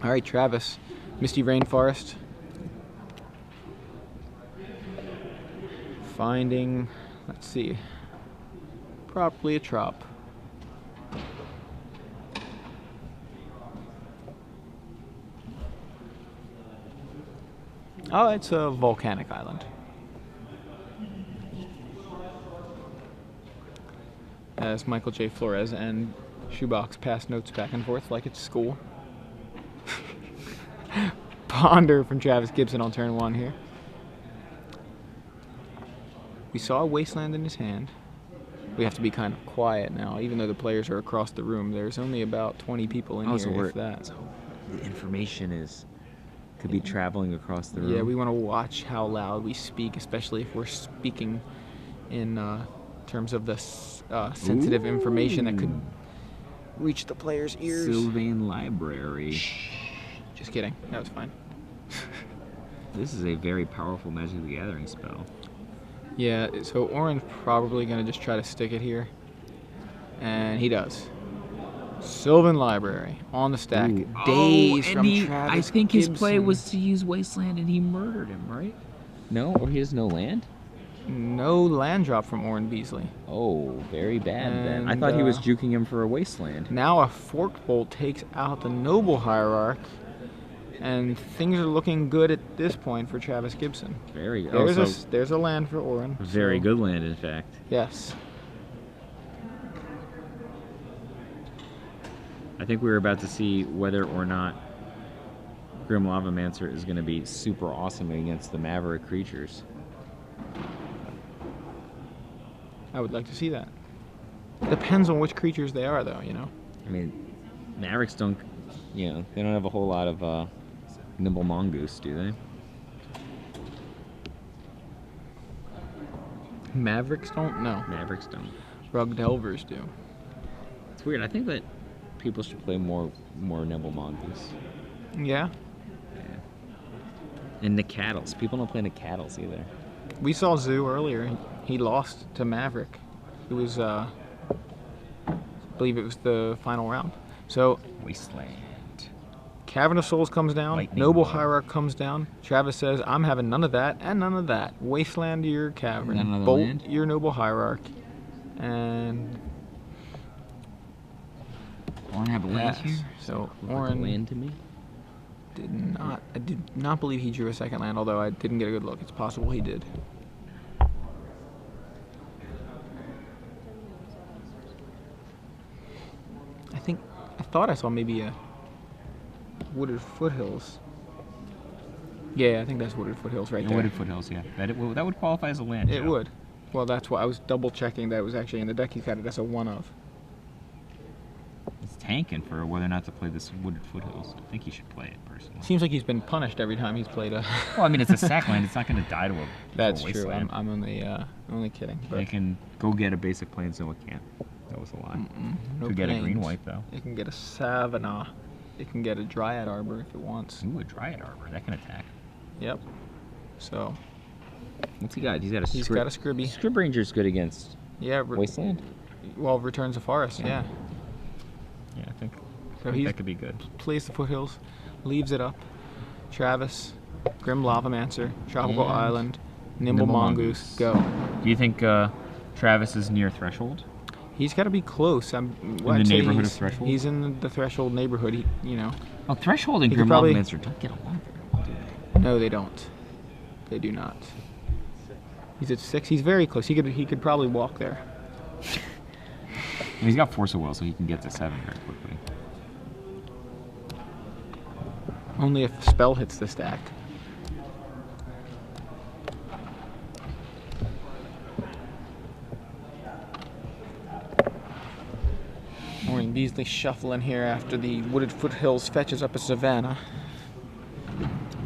Speaker 1: All right, Travis. Misty Rainforest. Finding, let's see, probably a trop. Oh, it's a volcanic island. As Michael J. Flores and Shoebox pass notes back and forth like it's school. Ponder from Travis Gibson on turn 1 here. We saw a Wasteland in his hand. We have to be kind of quiet now, even though the players are across the room. There's only about 20 people in here, if that.
Speaker 2: the information could be traveling across the room.
Speaker 1: Yeah, we want to watch how loud we speak, especially if we're speaking in terms of the sensitive information that could reach the player's ears.
Speaker 2: Sylvain Library.
Speaker 1: Just kidding. That was fine.
Speaker 2: This is a very powerful Magic the Gathering spell.
Speaker 1: Yeah, so Orrin's probably going to just try to stick it here. And he does. Sylvan Library on the stack.
Speaker 2: Ooh.
Speaker 1: Days
Speaker 2: and
Speaker 1: from Travis
Speaker 2: I think his
Speaker 1: Gibson.
Speaker 2: play was to use Wasteland and he murdered him, right? No? Or he has no land?
Speaker 1: No land drop from Orrin Beasley.
Speaker 2: Oh, very bad then. I
Speaker 1: And,
Speaker 2: thought he was juking him for a Wasteland.
Speaker 1: Now a Forked Bolt takes out the Noble Hierarch. And things are looking good at this point for Travis Gibson.
Speaker 2: Very good.
Speaker 1: There's a land for Orrin.
Speaker 2: Very good land, in fact.
Speaker 1: Yes.
Speaker 2: I think we were about to see whether or not Grim Lavamancer is going to be super awesome against the Maverick creatures.
Speaker 1: I would like to see that. Depends on which creatures they are, though, you know?
Speaker 2: I mean, Mavericks don't, they don't have a whole lot of Nimble Mongoose, do they?
Speaker 1: Mavericks don't? No.
Speaker 2: Mavericks don't.
Speaker 1: Rug Delvers do.
Speaker 2: It's weird. I think that people should play more Nimble Mongoose.
Speaker 1: Yeah?
Speaker 2: Yeah. And Nicattles. People don't play Nicattles either.
Speaker 1: We saw Zoo earlier. He lost to Maverick. It was, I believe it was the final round. So,
Speaker 2: Wasteland.
Speaker 1: Cavern of Souls comes down.
Speaker 2: Lightning
Speaker 1: Noble
Speaker 2: Ball.
Speaker 1: Hierarch comes down. Travis says, I'm having none of that and none of that. Wasteland your Cavern.
Speaker 2: None of the
Speaker 1: Bolt
Speaker 2: land?
Speaker 1: your Noble Hierarch. And
Speaker 2: Want to have a land
Speaker 1: yes.
Speaker 2: here?
Speaker 1: So,
Speaker 2: Look like a
Speaker 1: Orrin
Speaker 2: land to me.
Speaker 1: I did not believe he drew a second land, although I didn't get a good look. It's possible he did. I thought I saw maybe a Wooded Foothills. Yeah, I think that's Wooded Foothills right there.
Speaker 2: Wooded Foothills, yeah. That would qualify as a land.
Speaker 1: It
Speaker 2: Joe.
Speaker 1: would. Well, that's why I was double checking that it was actually in the deck he's got it as a one of.
Speaker 2: It's tanking for whether or not to play this Wooded Foothills. I think he should play it personally.
Speaker 1: Seems like he's been punished every time he's played a.
Speaker 2: Well, I mean, it's a sack land. It's not going to die to a
Speaker 1: That's
Speaker 2: to a
Speaker 1: true.
Speaker 2: wasteland.
Speaker 1: I'm only kidding. But
Speaker 2: They can go get a basic plains, no, it can't. That was a lie.
Speaker 1: no
Speaker 2: Could get a
Speaker 1: planes.
Speaker 2: green white though.
Speaker 1: It can get a Savannah. It can get a Dryad Arbor if it wants.
Speaker 2: Ooh, a Dryad Arbor. That can attack.
Speaker 1: Yep. So
Speaker 2: What's he got? He's got a
Speaker 1: he's got a Scribby.
Speaker 2: Scrib Ranger's good against
Speaker 1: Yeah.
Speaker 2: Wasteland.
Speaker 1: Well, Returns of Forest. Yeah.
Speaker 2: Yeah, I think
Speaker 1: So he
Speaker 2: that could be good.
Speaker 1: plays the Foothills, leaves it up. Travis, Grim Lavamancer, Tropical
Speaker 2: And
Speaker 1: Island, Nimble Mongoose, go.
Speaker 2: Do you think Travis is near threshold?
Speaker 1: He's got to be close.
Speaker 2: In the neighborhood of Threshold?
Speaker 1: He's in the Threshold neighborhood.
Speaker 2: Oh, Threshold and
Speaker 1: He could
Speaker 2: Grim
Speaker 1: probably-
Speaker 2: Lavamancer don't get along very well, do they?
Speaker 1: No, they don't. They do not. He's at 6. He's very close. He could probably walk there.
Speaker 2: I mean, he's got Force of Will, so he can get to 7 very quickly.
Speaker 1: Only if spell hits the stack. Orrin Beasley shuffling here after the Wooded Foothills fetches up a Savannah.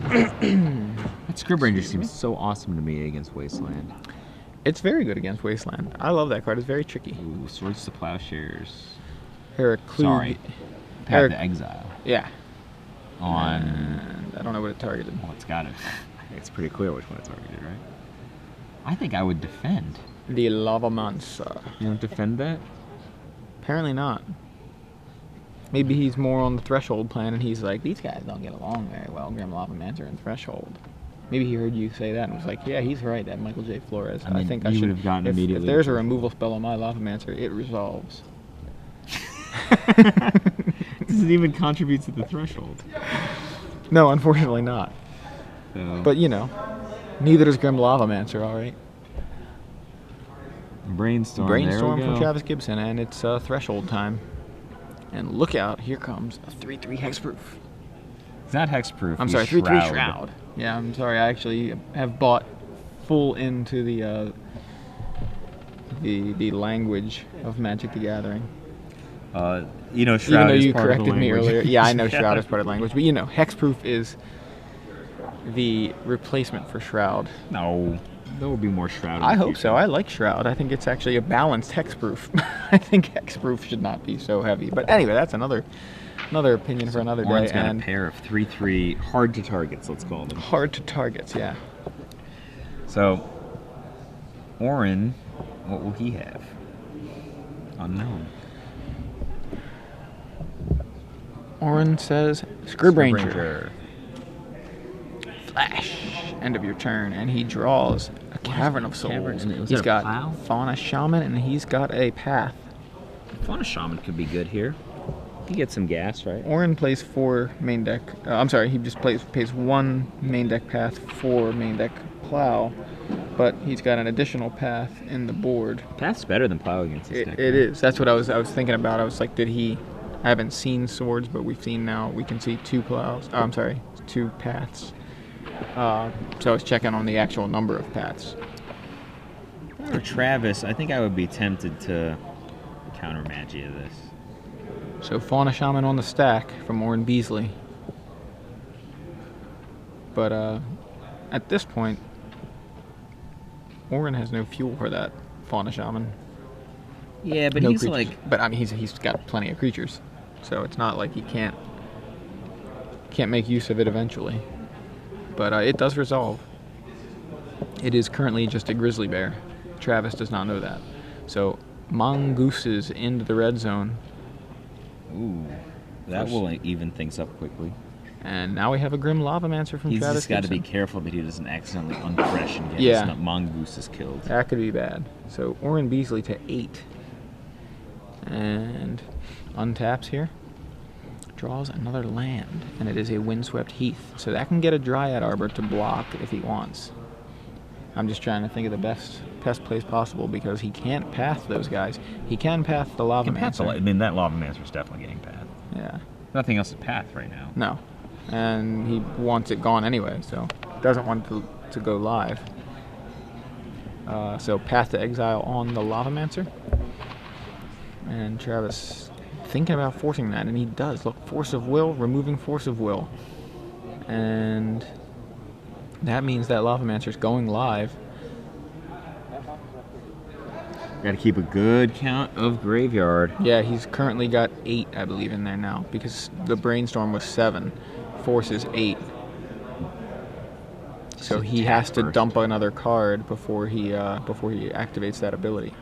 Speaker 2: That Scrib Ranger seems so awesome to me against Wasteland.
Speaker 1: It's very good against Wasteland. I love that card. It's very tricky.
Speaker 2: Ooh, Swords to Plowshares.
Speaker 1: Heraclug.
Speaker 2: Path to Exile.
Speaker 1: Yeah.
Speaker 2: On.
Speaker 1: And I don't know what it targeted.
Speaker 2: Well, it's got it. It's pretty clear which one it's targeted, right? I think I would defend.
Speaker 1: The Lavamancer.
Speaker 2: You don't defend that?
Speaker 1: Apparently not. Maybe he's more on the Threshold plan and he's like, these guys don't get along very well, Grim Lavamancer and Threshold. Maybe he heard you say that and was like, yeah, he's right, that Michael J. Flores.
Speaker 2: I mean,
Speaker 1: think I
Speaker 2: you
Speaker 1: should
Speaker 2: would have gotten
Speaker 1: if
Speaker 2: immediately.
Speaker 1: there's a removal spell on my Lavamancer, it resolves.
Speaker 2: Doesn't even contribute to the Threshold.
Speaker 1: No, unfortunately not.
Speaker 2: So,
Speaker 1: But, neither does Grim Lavamancer, all right?
Speaker 2: Brainstorm.
Speaker 1: Brainstorm
Speaker 2: there we
Speaker 1: from
Speaker 2: go.
Speaker 1: Travis Gibson, and it's Threshold time. And look out, here comes a 3/3 hexproof.
Speaker 2: It's not hexproof.
Speaker 1: I'm
Speaker 2: he's
Speaker 1: sorry, 3/3 Shroud. Yeah, I'm sorry, I actually have bought full into the language of Magic the Gathering.
Speaker 2: You know,
Speaker 1: Even
Speaker 2: Shroud
Speaker 1: though
Speaker 2: is
Speaker 1: you
Speaker 2: part of the
Speaker 1: corrected me
Speaker 2: language.
Speaker 1: earlier. Yeah, I know Shroud is part of the language. But, you know, Hexproof is the replacement for Shroud.
Speaker 2: No, there will be more Shroud. In
Speaker 1: I
Speaker 2: the
Speaker 1: hope
Speaker 2: future.
Speaker 1: so. I like Shroud. I think it's actually a balanced Hexproof. I think Hexproof should not be so heavy. But anyway, that's another opinion for another day.
Speaker 2: Orrin's got
Speaker 1: and
Speaker 2: a pair of 3/3 hard to targets, let's call them.
Speaker 1: hard to targets, yeah.
Speaker 2: So, Orrin, what will he have? Unknown.
Speaker 1: Orrin says Scribranger. Flash. End of your turn, and he draws a Cavern of Souls. He's got Fauna Shaman, and he's got a Path.
Speaker 2: Fauna Shaman could be good here. He gets some gas, right?
Speaker 1: Orrin plays 4 main deck. I'm sorry, he just pays 1 main deck Path, 4 main deck Plow, but he's got an additional Path in the board.
Speaker 2: Path's better than Plow against this deck.
Speaker 1: It is. That's what I was thinking about. I was like, did he? I haven't seen swords, but we can see 2 plows. Oh, I'm sorry, 2 paths. So I was checking on the actual number of paths.
Speaker 2: For Travis, I think I would be tempted to counter Magi of this.
Speaker 1: So Fauna Shaman on the stack from Orrin Beasley. But at this point, Orrin has no fuel for that Fauna Shaman.
Speaker 2: Yeah, but
Speaker 1: No
Speaker 2: he's
Speaker 1: creatures.
Speaker 2: like...
Speaker 1: But I mean, he's got plenty of creatures, so it's not like he can't make use of it eventually. But it does resolve. It is currently just a grizzly bear. Travis does not know that. So mongooses into the red zone.
Speaker 2: Ooh, that will even things up quickly.
Speaker 1: And now we have a Grim Lavamancer from
Speaker 2: He's
Speaker 1: Travis
Speaker 2: just got to be
Speaker 1: Gibson.
Speaker 2: careful that he doesn't accidentally unfresh and get
Speaker 1: Yeah.
Speaker 2: his mongooses killed.
Speaker 1: That could be bad. So Orrin Beasley to 8. And untaps here. Draws another land. And it is a Windswept Heath. So that can get a Dryad Arbor to block if he wants. I'm just trying to think of the best place possible because he can't path those guys. He can path the Lavamancer.
Speaker 2: I mean, that Lavamancer is definitely getting path.
Speaker 1: Yeah.
Speaker 2: Nothing else to path right now.
Speaker 1: No. And he wants it gone anyway, so doesn't want to go live. So Path to Exile on the Lavamancer. And Travis thinking about forcing that, and he does. Look, Force of Will, removing Force of Will. And that means that Lavamancer's going live.
Speaker 2: Got to keep a good count of graveyard.
Speaker 1: Yeah, he's currently got 8, I believe, in there now, because the Brainstorm was 7. Force is 8. So he has to dump another card before he activates that ability.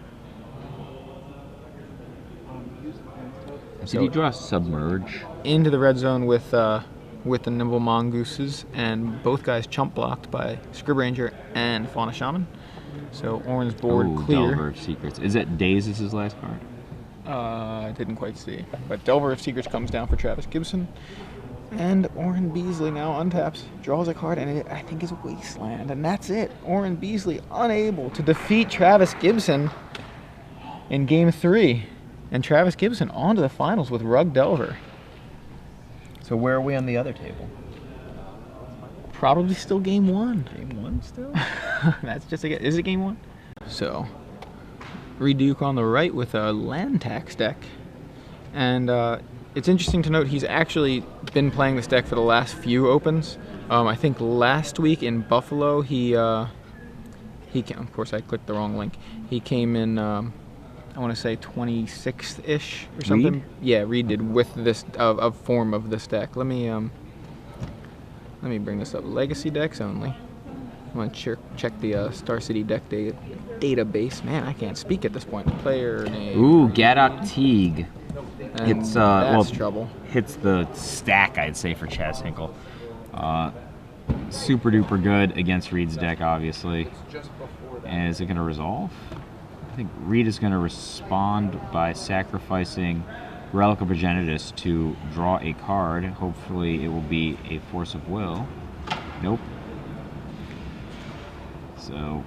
Speaker 2: Did he draw Submerge?
Speaker 1: Into the red zone with the Nimble Mongooses, and both guys chump blocked by Scribranger and Fauna Shaman. So Orrin's board clear.
Speaker 2: Delver of Secrets. Is it Daze is his last card?
Speaker 1: I didn't quite see. But Delver of Secrets comes down for Travis Gibson. And Orrin Beasley now untaps, draws a card, and it, I think, is Wasteland. And that's it. Orrin Beasley unable to defeat Travis Gibson in Game 3. And Travis Gibson on to the finals with Rug Delver.
Speaker 2: So where are we on the other table?
Speaker 1: Probably still Game 1.
Speaker 2: Game 1 still?
Speaker 1: That's just is it Game 1? So, Reduke on the right with a land tax deck. And it's interesting to note he's actually been playing this deck for the last few opens. I think last week in Buffalo he came, of course I clicked the wrong link. He came in I want to say 26th-ish or something.
Speaker 2: Reed?
Speaker 1: Yeah, Reed did with this of form of this deck. Let me bring this up. Legacy decks only. I want to check the Star City deck database. Man, I can't speak at this point. Player name.
Speaker 2: Ooh, Gadok Teague.
Speaker 1: And
Speaker 2: It's
Speaker 1: that's trouble.
Speaker 2: Hits the stack, I'd say, for Chaz Hinkle. Super duper good against Reed's deck, obviously. And is it going to resolve? I think Reed is going to respond by sacrificing Relic of Progenitus to draw a card. Hopefully it will be a Force of Will. Nope. So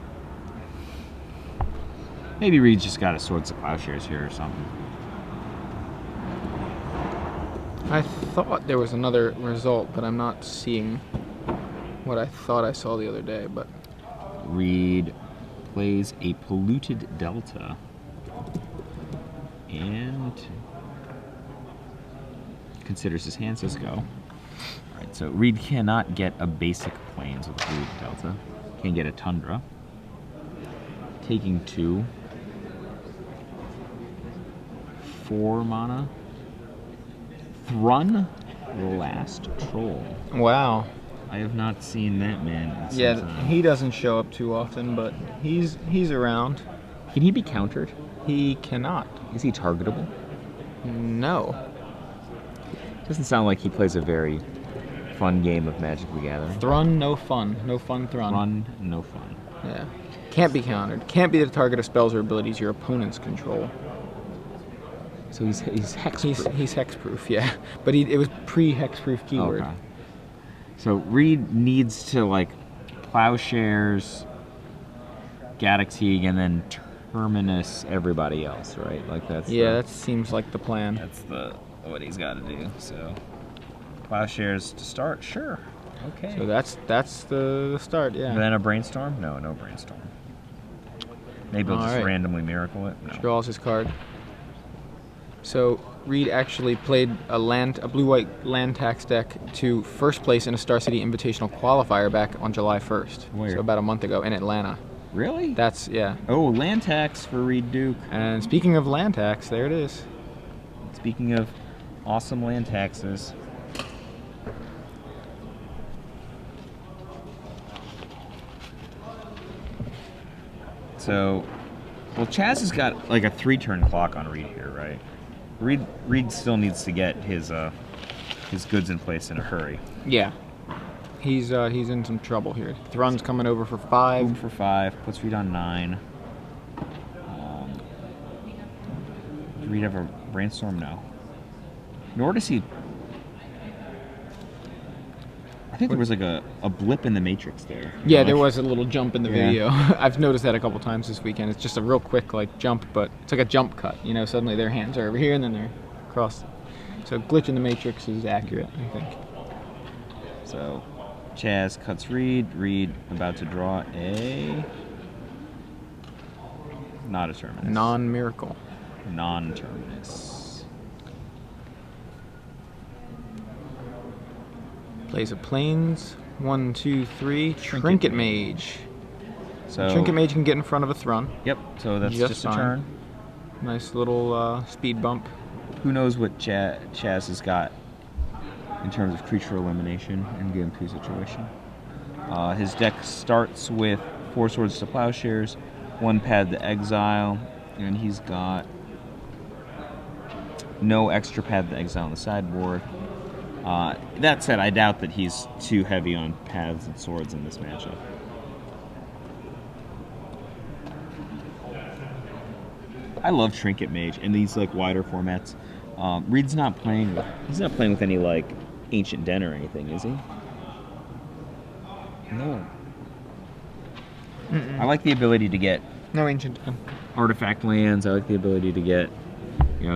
Speaker 2: maybe Reed's just got a Swords of Plowshares here or something.
Speaker 1: I thought there was another result, but I'm not seeing what I thought I saw the other day. But
Speaker 2: Reed plays a Polluted Delta. And considers his hand, says go. Alright, so Reed cannot get a basic Plains with a blue Delta. Can get a Tundra. Taking 2. 4 mana. Thrun, Last Troll.
Speaker 1: Wow.
Speaker 2: I have not seen that man in some
Speaker 1: Yeah,
Speaker 2: time.
Speaker 1: he doesn't show up too often, but he's around.
Speaker 2: Can he be countered?
Speaker 1: He cannot.
Speaker 2: Is he targetable?
Speaker 1: No.
Speaker 2: Doesn't sound like he plays a very fun game of Magic the Gathering.
Speaker 1: Thrun, no fun. No fun Thrun.
Speaker 2: Run, no fun.
Speaker 1: Yeah. Can't be countered. Can't be the target of spells or abilities your opponents control.
Speaker 2: So he's hexproof.
Speaker 1: He's hexproof, yeah. But it was pre-hexproof keyword.
Speaker 2: Okay. So Reed needs to like Plowshares, Gaddock-Teeg, and then Terminus everybody else, right? Like that's
Speaker 1: that seems like the plan.
Speaker 2: that's what he's got to do. So Plowshares to start, sure. Okay.
Speaker 1: So that's the start, yeah.
Speaker 2: And then a Brainstorm? No, no Brainstorm. Maybe he'll just randomly miracle it. No.
Speaker 1: Draws his card. So Reed actually played a blue-white land tax deck to first place in a Star City Invitational qualifier back on July 1st.
Speaker 2: Where?
Speaker 1: So about a month ago in Atlanta.
Speaker 2: Really?
Speaker 1: That's, yeah.
Speaker 2: Oh, land tax for Reed Duke.
Speaker 1: And speaking of land tax, there it is.
Speaker 2: Speaking of awesome land taxes. So, well, Chaz has got like a 3-turn clock on Reed here, right? Reed still needs to get his goods in place in a hurry.
Speaker 1: Yeah. He's in some trouble here. Thrun's coming over for 5.
Speaker 2: Boom for 5, puts Reed on 9. Does Reed have a Brainstorm? No. Nor does he. I think there was like a blip in the matrix there.
Speaker 1: Yeah, there was a little jump in the
Speaker 2: Yeah.
Speaker 1: video. I've noticed that a couple times this weekend. It's just a real quick like jump, but it's like a jump cut. You know, suddenly their hands are over here and then they're across. So glitch in the matrix is accurate, I think.
Speaker 2: So Chaz cuts Reed. Reed about to draw a not a Terminus.
Speaker 1: Non-miracle.
Speaker 2: Non-Terminus.
Speaker 1: Plays a Plains. 1, 2, 3. Trinket Mage.
Speaker 2: So
Speaker 1: Trinket Mage can get in front of a Thrun.
Speaker 2: Yep. So that's
Speaker 1: Just
Speaker 2: just a
Speaker 1: fine.
Speaker 2: turn.
Speaker 1: Nice little speed bump.
Speaker 2: Who knows what Chaz has got in terms of creature elimination in Game 2 situation. His deck starts with 4 Swords to Plowshares, 1 Pad to Exile, and he's got no extra Pad to Exile on the sideboard. That said, I doubt that he's too heavy on paths and swords in this matchup. I love Trinket Mage in these like wider formats. Reed's not playing with any like Ancient Den or anything, is he? No. I like the ability to get
Speaker 1: No Ancient.
Speaker 2: artifact lands. I like the ability to get,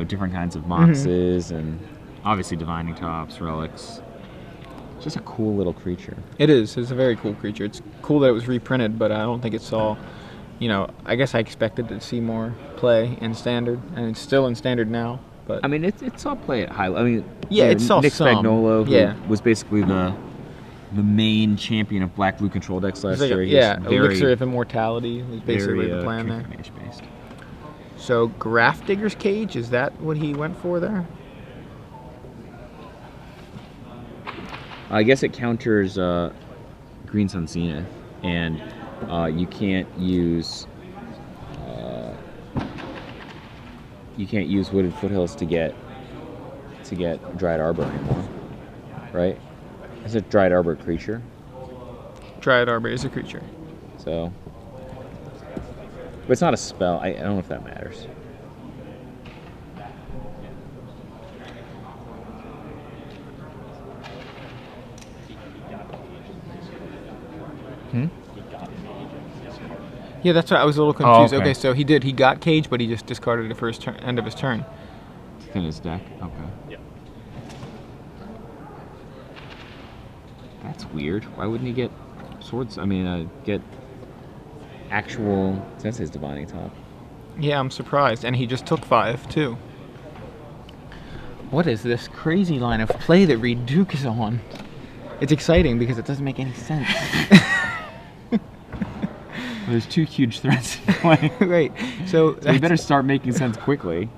Speaker 2: different kinds of moxes and obviously divining tops, relics. It's just a cool little creature.
Speaker 1: It is. It's a very cool creature. It's cool that it was reprinted, but I don't think it saw. I guess I expected to see more play in Standard, and it's still in Standard now. But
Speaker 2: I mean, it saw play at high. I mean,
Speaker 1: yeah, it saw
Speaker 2: Nick
Speaker 1: some.
Speaker 2: Spagnolo, who
Speaker 1: Yeah.
Speaker 2: was basically the main champion of black-blue control decks last
Speaker 1: It's like
Speaker 2: year.
Speaker 1: Elixir of Immortality was basically the plan there.
Speaker 2: Trinket Mage based.
Speaker 1: So Graph Digger's Cage, is that what he went for there?
Speaker 2: I guess it counters Green Sun Zenith, and you can't use Wooded Foothills to get Dried Arbor anymore, right? It's a Dried Arbor creature,
Speaker 1: Dryad Arbor is a creature.
Speaker 2: so but it's not a spell. I don't know if that matters.
Speaker 1: Yeah, that's why I was a little confused.
Speaker 2: okay.
Speaker 1: Okay, so he did. He got Cage, but he just discarded it for his end of his turn.
Speaker 2: It's in his deck. Okay.
Speaker 3: Yep.
Speaker 2: That's weird. Why wouldn't he get swords? I mean, get actual Sensei's Divining Top.
Speaker 1: Yeah, I'm surprised. And he just took 5, too. What is this crazy line of play that Reed Duke is on? It's exciting because it doesn't make any sense.
Speaker 2: There's 2 huge threats in play.
Speaker 1: Right. So
Speaker 2: you better start making sense quickly.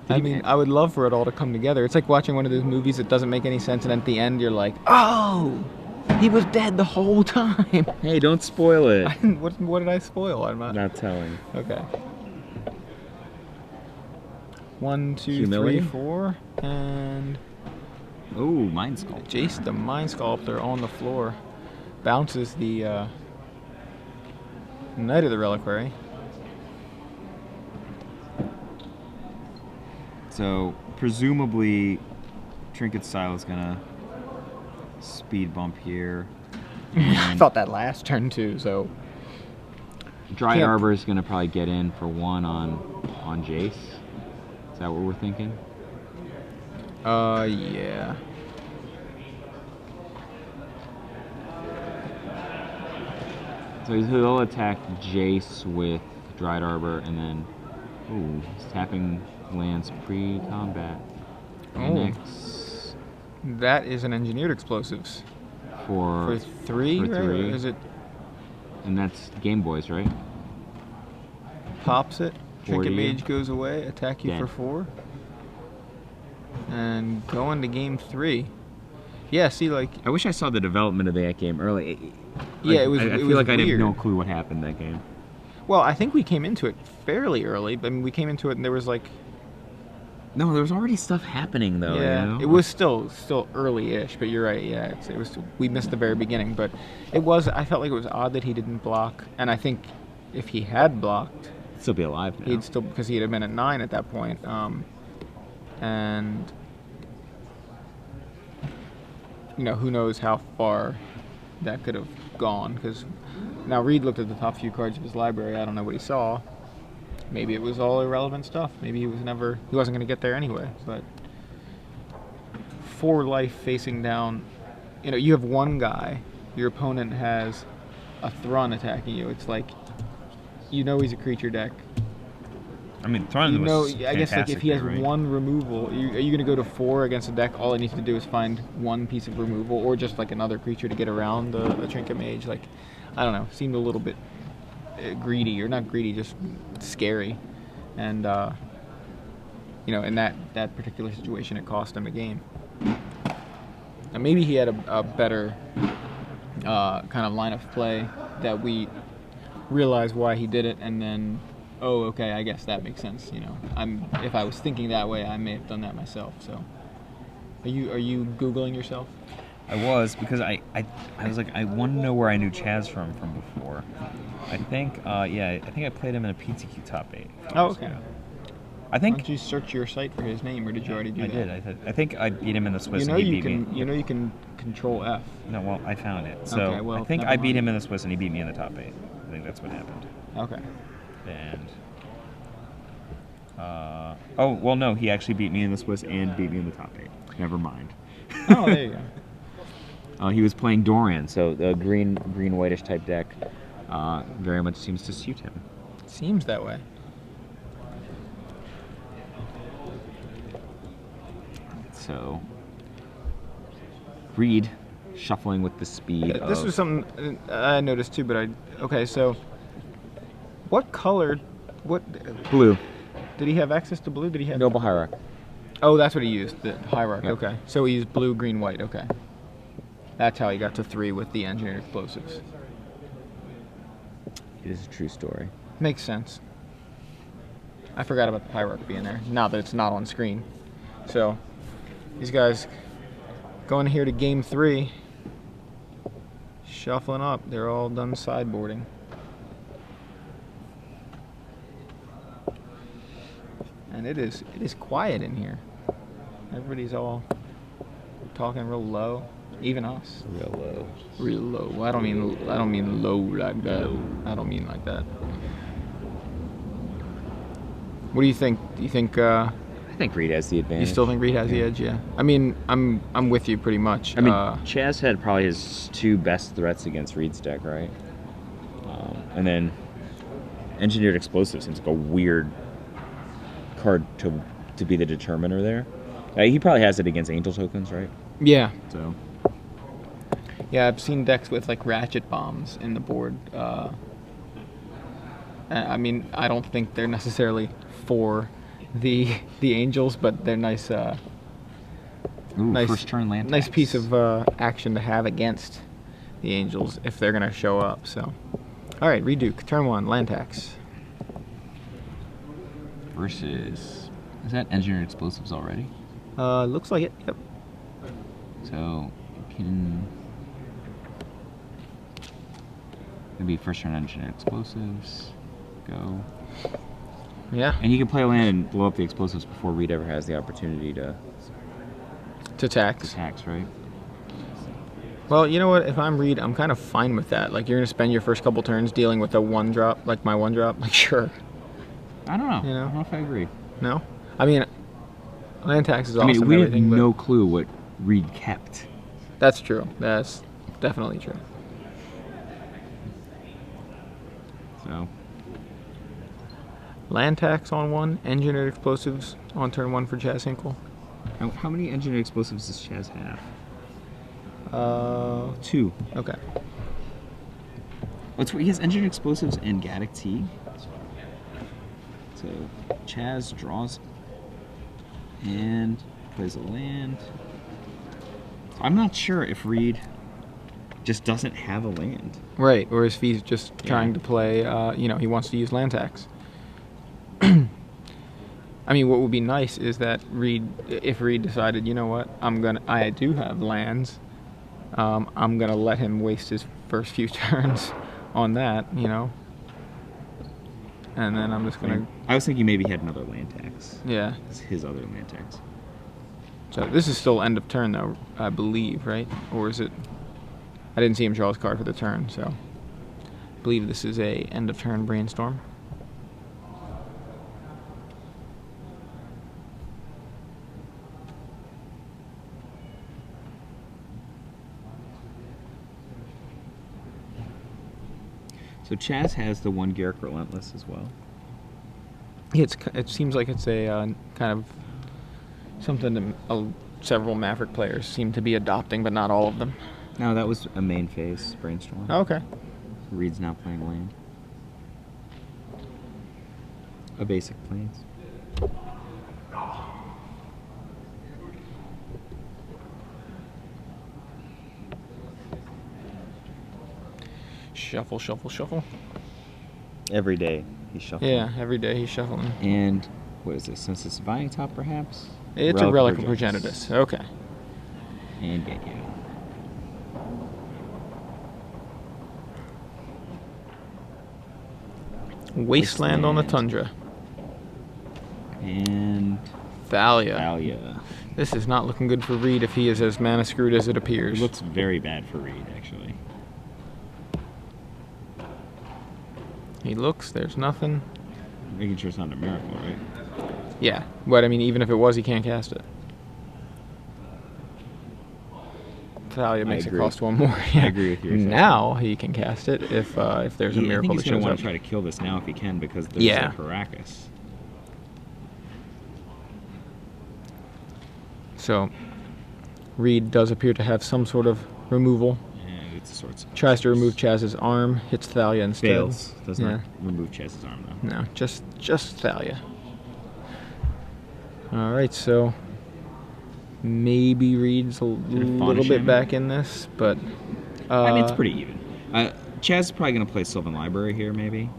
Speaker 1: I mean, I would love for it all to come together. It's like watching one of those movies that doesn't make any sense, and at the end you're like, oh, he was dead the whole time.
Speaker 2: Hey, don't spoil it.
Speaker 1: What did I spoil? I'm
Speaker 2: Not telling.
Speaker 1: Okay. 1, 2,
Speaker 2: Humility?
Speaker 1: 3, 4, and
Speaker 2: Oh, Mind Sculptor.
Speaker 1: Jace the Mind Sculptor on the floor. Bounces the Knight of the Reliquary.
Speaker 2: So, presumably, Trinket Style is gonna speed bump here.
Speaker 1: I thought that last turn too, so.
Speaker 2: Dry Arbor is gonna probably get in for 1 on Jace. Is that what we're thinking?
Speaker 1: Yeah.
Speaker 2: So he'll attack Jace with Dried Arbor, and then, ooh, he's tapping lands pre-combat.
Speaker 1: Oh.
Speaker 2: Next
Speaker 1: That is an Engineered Explosives.
Speaker 2: for
Speaker 1: 3,
Speaker 2: for
Speaker 1: right?
Speaker 2: 3.
Speaker 1: Or is it
Speaker 2: and that's Game Boys, right?
Speaker 1: pops it? Trinket
Speaker 2: 40.
Speaker 1: Mage goes away, attack you
Speaker 2: Dead.
Speaker 1: for 4. And go into game 3. Yeah, see, like,
Speaker 2: I wish I saw the development of that game early.
Speaker 1: yeah, it was.
Speaker 2: I
Speaker 1: it
Speaker 2: feel
Speaker 1: was
Speaker 2: like I
Speaker 1: weird.
Speaker 2: had no clue what happened that game.
Speaker 1: Well, I think we came into it fairly early. I mean, we came into it and there was like,
Speaker 2: No, there was already stuff happening though.
Speaker 1: yeah,
Speaker 2: You know?
Speaker 1: it was still early-ish. But you're right. Yeah, it was. We missed the very beginning, but it was. I felt like it was odd that he didn't block, and I think if he had blocked,
Speaker 2: He'd still be alive now.
Speaker 1: he'd still, because he'd have been at 9 at that point. And you know, who knows how far that could have gone, because now Reed looked at the top few cards of his library. I don't know what he saw. Maybe it was all irrelevant stuff. Maybe he wasn't going to get there anyway. But 4 life facing down, you know, you have one guy, your opponent has a Thrun attacking you. It's like, you know, he's a creature deck.
Speaker 2: I mean, Thron was
Speaker 1: I guess like if he has
Speaker 2: fantastic there, right?
Speaker 1: 1 removal, are you going to go to 4 against a deck? All it needs to do is find 1 piece of removal, or just like another creature to get around the Trinket Mage. Like, I don't know, seemed a little bit greedy, or not greedy, just scary. And you know, in that particular situation, it cost him a game. And maybe he had a better kind of line of play that we realized why he did it, and then, oh, okay, I guess that makes sense. You know, if I was thinking that way, I may have done that myself. So, are you Googling yourself?
Speaker 2: I was, because I was like, I want to know where I knew Chaz from before. I think I think I played him in a PTQ top 8.
Speaker 1: Oh, okay.
Speaker 2: I
Speaker 1: Why
Speaker 2: think
Speaker 1: don't you search your site for his name, or did you already do
Speaker 2: I
Speaker 1: that?
Speaker 2: did. I think I beat him in the Swiss.
Speaker 1: You know
Speaker 2: and he
Speaker 1: you
Speaker 2: beat
Speaker 1: can.
Speaker 2: me.
Speaker 1: You know you can Control F.
Speaker 2: No, well, I found it. So
Speaker 1: Okay, well,
Speaker 2: I think
Speaker 1: never
Speaker 2: I beat
Speaker 1: mind.
Speaker 2: him in the Swiss, and he beat me in the top 8. I think that's what happened.
Speaker 1: Okay.
Speaker 2: And oh well, no, he actually beat me in the Swiss and beat me in the top 8. Never mind.
Speaker 1: Oh, there you go.
Speaker 2: He was playing Doran, so the green whitish type deck very much seems to suit him.
Speaker 1: Seems that way.
Speaker 2: So Reed shuffling with the speed.
Speaker 1: This was something I noticed too, but okay. So, what color? What
Speaker 2: blue.
Speaker 1: did he have access to? Blue? Did he have?
Speaker 2: Noble Hierarch.
Speaker 1: Oh, that's what he used. The hierarch.
Speaker 2: Yeah.
Speaker 1: Okay. So he used blue, green, white. Okay. That's how he got to 3 with the engineered explosives.
Speaker 2: It is a true story.
Speaker 1: Makes sense. I forgot about the hierarch being there. Now that it's not on screen. So these guys going here to game 3. Shuffling up. They're all done sideboarding. And it is quiet in here. Everybody's all talking real low, even us.
Speaker 2: Real low.
Speaker 1: Real low. I don't mean low like that. I don't mean like that. What do you think? Do you think
Speaker 2: I think Reed has the advantage.
Speaker 1: you still think Reed has the edge? Yeah. I mean, I'm with you pretty much.
Speaker 2: I mean, Chaz had probably his 2 best threats against Reed's deck, right? And then Engineered Explosive seems like a weird card to to be the determiner there. He probably has it against Angel tokens, right?
Speaker 1: Yeah.
Speaker 2: So.
Speaker 1: Yeah, I've seen decks with like ratchet bombs in the board. I mean, I don't think they're necessarily for the Angels, but they're nice. Nice
Speaker 2: first turn land.
Speaker 1: Nice piece of action to have against the Angels if they're gonna show up. So, all right, Reduke, turn 1, land tax.
Speaker 2: Versus, is that engineered explosives already?
Speaker 1: Looks like it. Yep.
Speaker 2: So it can maybe first turn engineered explosives. Go.
Speaker 1: Yeah.
Speaker 2: And you can play a land and blow up the explosives before Reed ever has the opportunity to
Speaker 1: tax.
Speaker 2: To tax, right?
Speaker 1: Well, you know what? If I'm Reed, I'm kind of fine with that. Like, you're gonna spend your first couple turns dealing with a 1-drop, like my 1-drop. Like, sure.
Speaker 2: I don't know.
Speaker 1: You know?
Speaker 2: I don't know if I agree.
Speaker 1: No? I mean, land tax is awesome.
Speaker 2: I mean, we have
Speaker 1: but
Speaker 2: no clue what Reed kept.
Speaker 1: That's true. That's definitely true.
Speaker 2: So.
Speaker 1: Land tax on 1, engineered explosives on turn 1 for Chaz Hinkle.
Speaker 2: How many engineered explosives does Chaz have? 2.
Speaker 1: Okay.
Speaker 2: He has engineered explosives and Gaddock T. So Chaz draws and plays a land. I'm not sure if Reed just doesn't have a land.
Speaker 1: Right, or if he's just trying to play, he wants to use land tax. I mean, what would be nice is that if Reed decided, you know what, I do have lands, I'm gonna let him waste his first few turns on that, and then I'm just gonna.
Speaker 2: I was thinking maybe he had another land tax.
Speaker 1: Yeah.
Speaker 2: It's his other land tax.
Speaker 1: So this is still end of turn though, I believe, right? Or is it? I didn't see him draw his card for the turn, so I believe this is a end of turn brainstorm.
Speaker 2: So Chaz has the 1 Garrick Relentless as well.
Speaker 1: It seems like it's a kind of something that several Maverick players seem to be adopting, but not all of them.
Speaker 2: No, that was a main phase brainstorm.
Speaker 1: Oh, okay.
Speaker 2: Reed's not playing land. A basic plains.
Speaker 1: Shuffle, shuffle, shuffle.
Speaker 2: Every day he's shuffling.
Speaker 1: Yeah, every day he's shuffling.
Speaker 2: And what is this? Since it's Vying Top, perhaps?
Speaker 1: It's a Relic of Progenitus. Okay.
Speaker 2: And get you.
Speaker 1: Wasteland on the Tundra.
Speaker 2: And
Speaker 1: Thalia.
Speaker 2: Thalia.
Speaker 1: This is not looking good for Reed if he is as mana screwed as it appears.
Speaker 2: It looks very bad for Reed, actually.
Speaker 1: He looks, there's nothing.
Speaker 2: Making sure it's not a miracle, right?
Speaker 1: Yeah, but I mean, even if it was, he can't cast it. Thalia makes it cost 1 more.
Speaker 2: I agree with you.
Speaker 1: Now he can cast it if there's a miracle that shows up.
Speaker 2: I think he's going to want to try to kill this now if he can because there's a Caracas.
Speaker 1: So, Reed does appear to have some sort of removal.
Speaker 2: Yeah, it's sorts of
Speaker 1: Tries to remove Chaz's arm, hits Thalia instead.
Speaker 2: Fails. Does not remove Chaz's arm though.
Speaker 1: No, just Thalia. All right, so maybe Reed's a little bit back in this, but
Speaker 2: I mean it's pretty even. Chaz is probably going to play Sylvan Library here, maybe.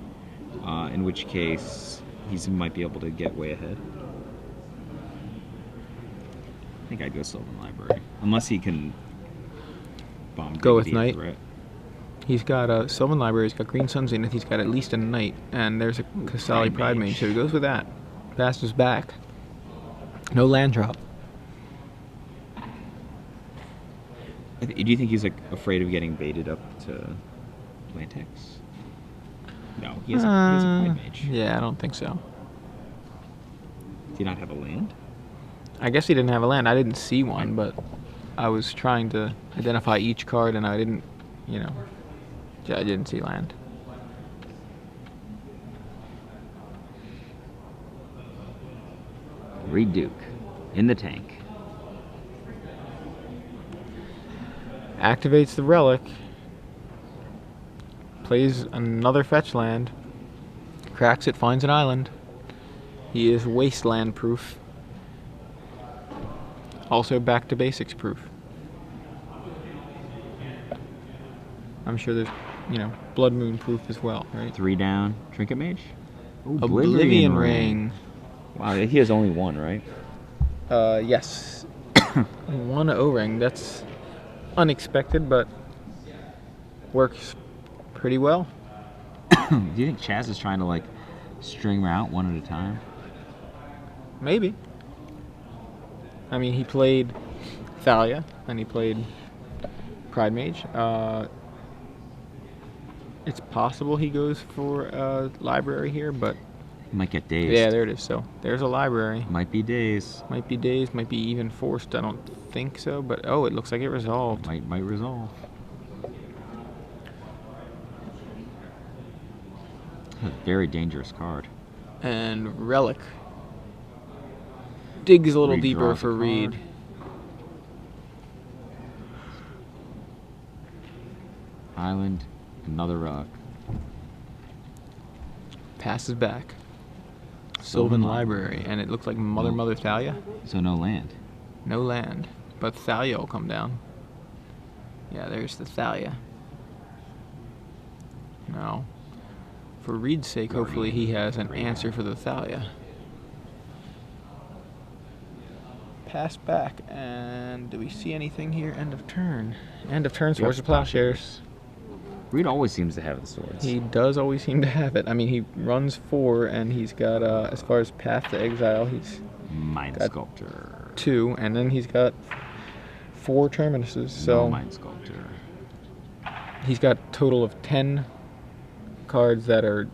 Speaker 2: In which case he might be able to get way ahead. I think I'd go Sylvan Library, unless he can bomb.
Speaker 1: Go with Knight. He's got Sylvan Library. He's got Green Sun Zenith. He's got at least a Knight, and there's a Kasali Pride Mage. So he goes with that. Fast is back. No land drop.
Speaker 2: Do you think he's afraid of getting baited up to Lantex? No, he has a Pride Mage.
Speaker 1: Yeah, I don't think so.
Speaker 2: Do you not have a land?
Speaker 1: I guess he didn't have a land. I didn't see one, but I was trying to identify each card, and I didn't, I didn't see land.
Speaker 2: Reed Duke in the tank.
Speaker 1: Activates the relic. Plays another fetch land. Cracks it, finds an island. He is wasteland proof. Also back to basics proof. I'm sure there's, Blood Moon proof as well, right?
Speaker 2: 3 down. Trinket Mage? Ooh,
Speaker 1: Oblivion Ring.
Speaker 2: Wow, he has only one, right?
Speaker 1: Yes. One O-Ring. That's unexpected, but works pretty well.
Speaker 2: Do you think Chaz is trying to, like, string them out one at a time?
Speaker 1: Maybe. I mean, he played Thalia, and he played Pride Mage. It's possible he goes for a library here, but...
Speaker 2: He might get dazed.
Speaker 1: Yeah, there it is. So, there's a library.
Speaker 2: Might be dazed.
Speaker 1: Might be dazed, might be even forced. I don't think so, but oh, it looks like it resolved.
Speaker 2: Might resolve. A very dangerous card.
Speaker 1: And Relic. Digs a little
Speaker 2: Reed
Speaker 1: deeper
Speaker 2: draws a
Speaker 1: for
Speaker 2: card.
Speaker 1: Reed.
Speaker 2: Island, another Relic.
Speaker 1: Passes back. Sylvan Library, and it looks like Mother Thalia.
Speaker 2: So no land.
Speaker 1: No land, but Thalia will come down. Yeah, there's the Thalia. Now, for Reed's sake, hopefully he has an answer for the Thalia. Pass back, and do we see anything here? End of turn. End of turn, Swords of Plowshares.
Speaker 2: Reed always seems to have the swords.
Speaker 1: He does always seem to have it. I mean, he runs 4, and he's got, as far as Path to Exile, he's
Speaker 2: Mind
Speaker 1: got
Speaker 2: Sculptor.
Speaker 1: 2, and then he's got 4 Terminuses. So
Speaker 2: No Mind Sculptor.
Speaker 1: he's got a total of 10 cards that are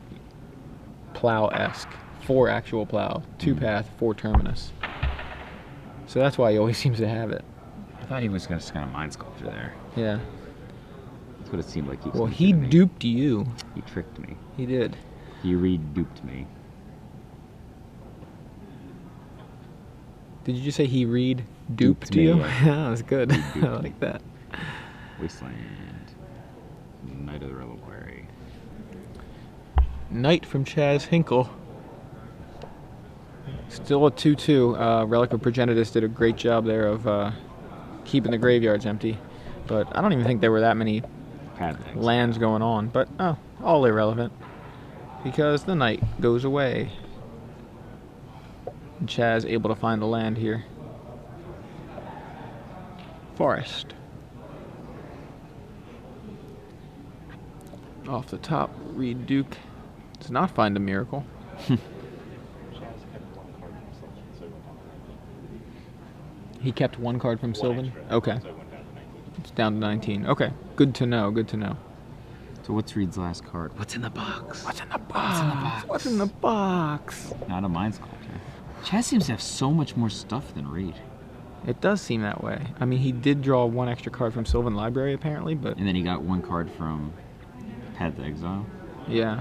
Speaker 1: Plow-esque. 4 actual Plow, 2 Path, 4 Terminus. So that's why he always seems to have it.
Speaker 2: I thought he was going to kind of Mind Sculptor there.
Speaker 1: Yeah.
Speaker 2: That's what it seemed like he was
Speaker 1: Well,
Speaker 2: gonna
Speaker 1: he
Speaker 2: do to me.
Speaker 1: duped you.
Speaker 2: He tricked me.
Speaker 1: He did.
Speaker 2: He re-duped me.
Speaker 1: Did you just say he duped
Speaker 2: Duped me,
Speaker 1: you?
Speaker 2: yeah.
Speaker 1: That was good.
Speaker 2: He
Speaker 1: I
Speaker 2: duped
Speaker 1: like that.
Speaker 2: Wasteland. Knight of the Reliquary.
Speaker 1: Knight from Chaz Hinkle. Still a 2-2. Relic of Progenitus did a great job there of keeping the graveyards empty. But I don't even think there were that many lands going on. But, all irrelevant. Because the Knight goes away. And Chaz able to find the land here. Forest. Off the top, Reed Duke does not find a miracle. He kept 1 card from Sylvan? Okay. It's down to 19. Okay. Good to know. Good to know.
Speaker 2: So what's Reed's last card? What's in the box?
Speaker 1: What's in the box? What's in the box?
Speaker 2: Not a Mind Sculptor. Chaz seems to have so much more stuff than Reed.
Speaker 1: It does seem that way. I mean, he did draw 1 extra card from Sylvan Library, apparently, but...
Speaker 2: And then he got 1 card from Path to Exile.
Speaker 1: Yeah.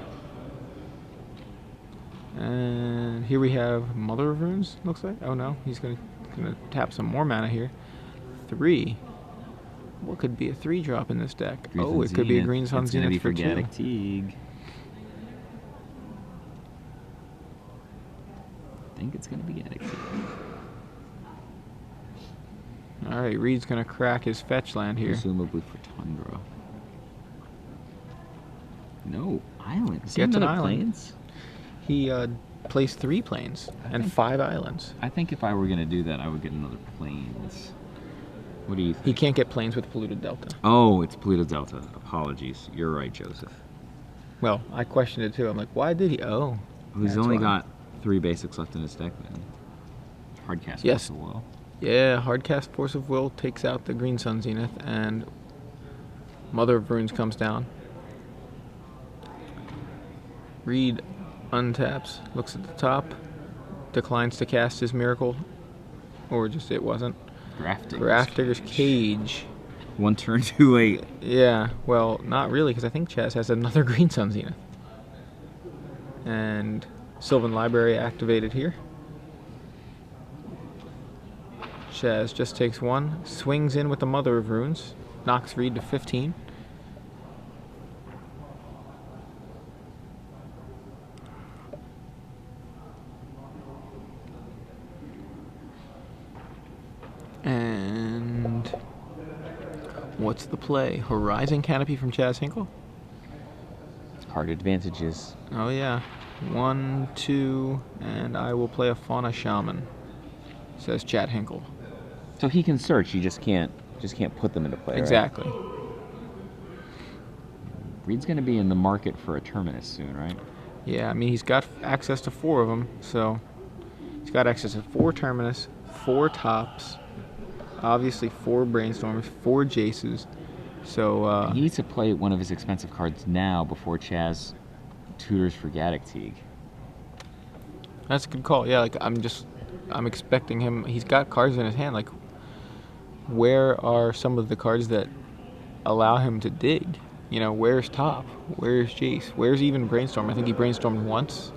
Speaker 1: And here we have Mother of Runes, looks like. Oh no, he's gonna tap some more mana here. 3. What could be a 3-drop in this deck?
Speaker 2: Green
Speaker 1: It
Speaker 2: Sun
Speaker 1: could be a
Speaker 2: Zenith.
Speaker 1: Green Sun
Speaker 2: It's gonna
Speaker 1: Zenith
Speaker 2: be
Speaker 1: for 2.
Speaker 2: Gaddock Teague. I think it's gonna be Gaddock Teague.
Speaker 1: Alright, Reed's gonna crack his fetch land here.
Speaker 2: Presumably for Tundra. No, Island. Is
Speaker 1: Gets
Speaker 2: he
Speaker 1: an
Speaker 2: another
Speaker 1: island.
Speaker 2: Plains?
Speaker 1: He plays 3 planes and 5 islands.
Speaker 2: I think if I were gonna do that, I would get another Plains. What do you think?
Speaker 1: He can't get planes with Polluted Delta.
Speaker 2: Oh, it's Pluto Delta. Apologies. You're right, Joseph.
Speaker 1: Well, I questioned it too. I'm like, why did he? Oh.
Speaker 2: He's
Speaker 1: that's
Speaker 2: only
Speaker 1: why.
Speaker 2: got 3 basics left in his deck then. Hardcast
Speaker 1: Yes.
Speaker 2: Force of Will.
Speaker 1: Yeah, Hardcast Force of Will takes out the Green Sun Zenith, and Mother of Runes comes down. Reed untaps, looks at the top, declines to cast his miracle, or just it wasn't. Grafdigger's Cage.
Speaker 2: 1 turn too late.
Speaker 1: Yeah, well, not really, because I think Chaz has another Green Sun Zenith. And Sylvan Library activated here. Chaz just takes one, swings in with the Mother of Runes, knocks Reed to 15. And what's the play? Horizon Canopy from Chaz Hinkle?
Speaker 2: Card advantages.
Speaker 1: Oh yeah. 1, 2, and I will play a Fauna Shaman, says Chad Hinkle.
Speaker 2: So he can search, you just can't put them into play.
Speaker 1: Exactly.
Speaker 2: Right? Reed's going to be in the market for a Terminus soon, right?
Speaker 1: Yeah, I mean, he's got access to 4 of them, so he's got access to 4 Terminus, 4 Tops, obviously 4 Brainstorms, 4 Jaces. So
Speaker 2: he needs to play one of his expensive cards now before Chaz tutors for Gaddock.
Speaker 1: That's a good call. Yeah, like I'm expecting him. He's got cards in his hand. Like, where are some of the cards that allow him to dig? You know, where's Top? Where's Jace? Where's even Brainstorm? I think he brainstormed once.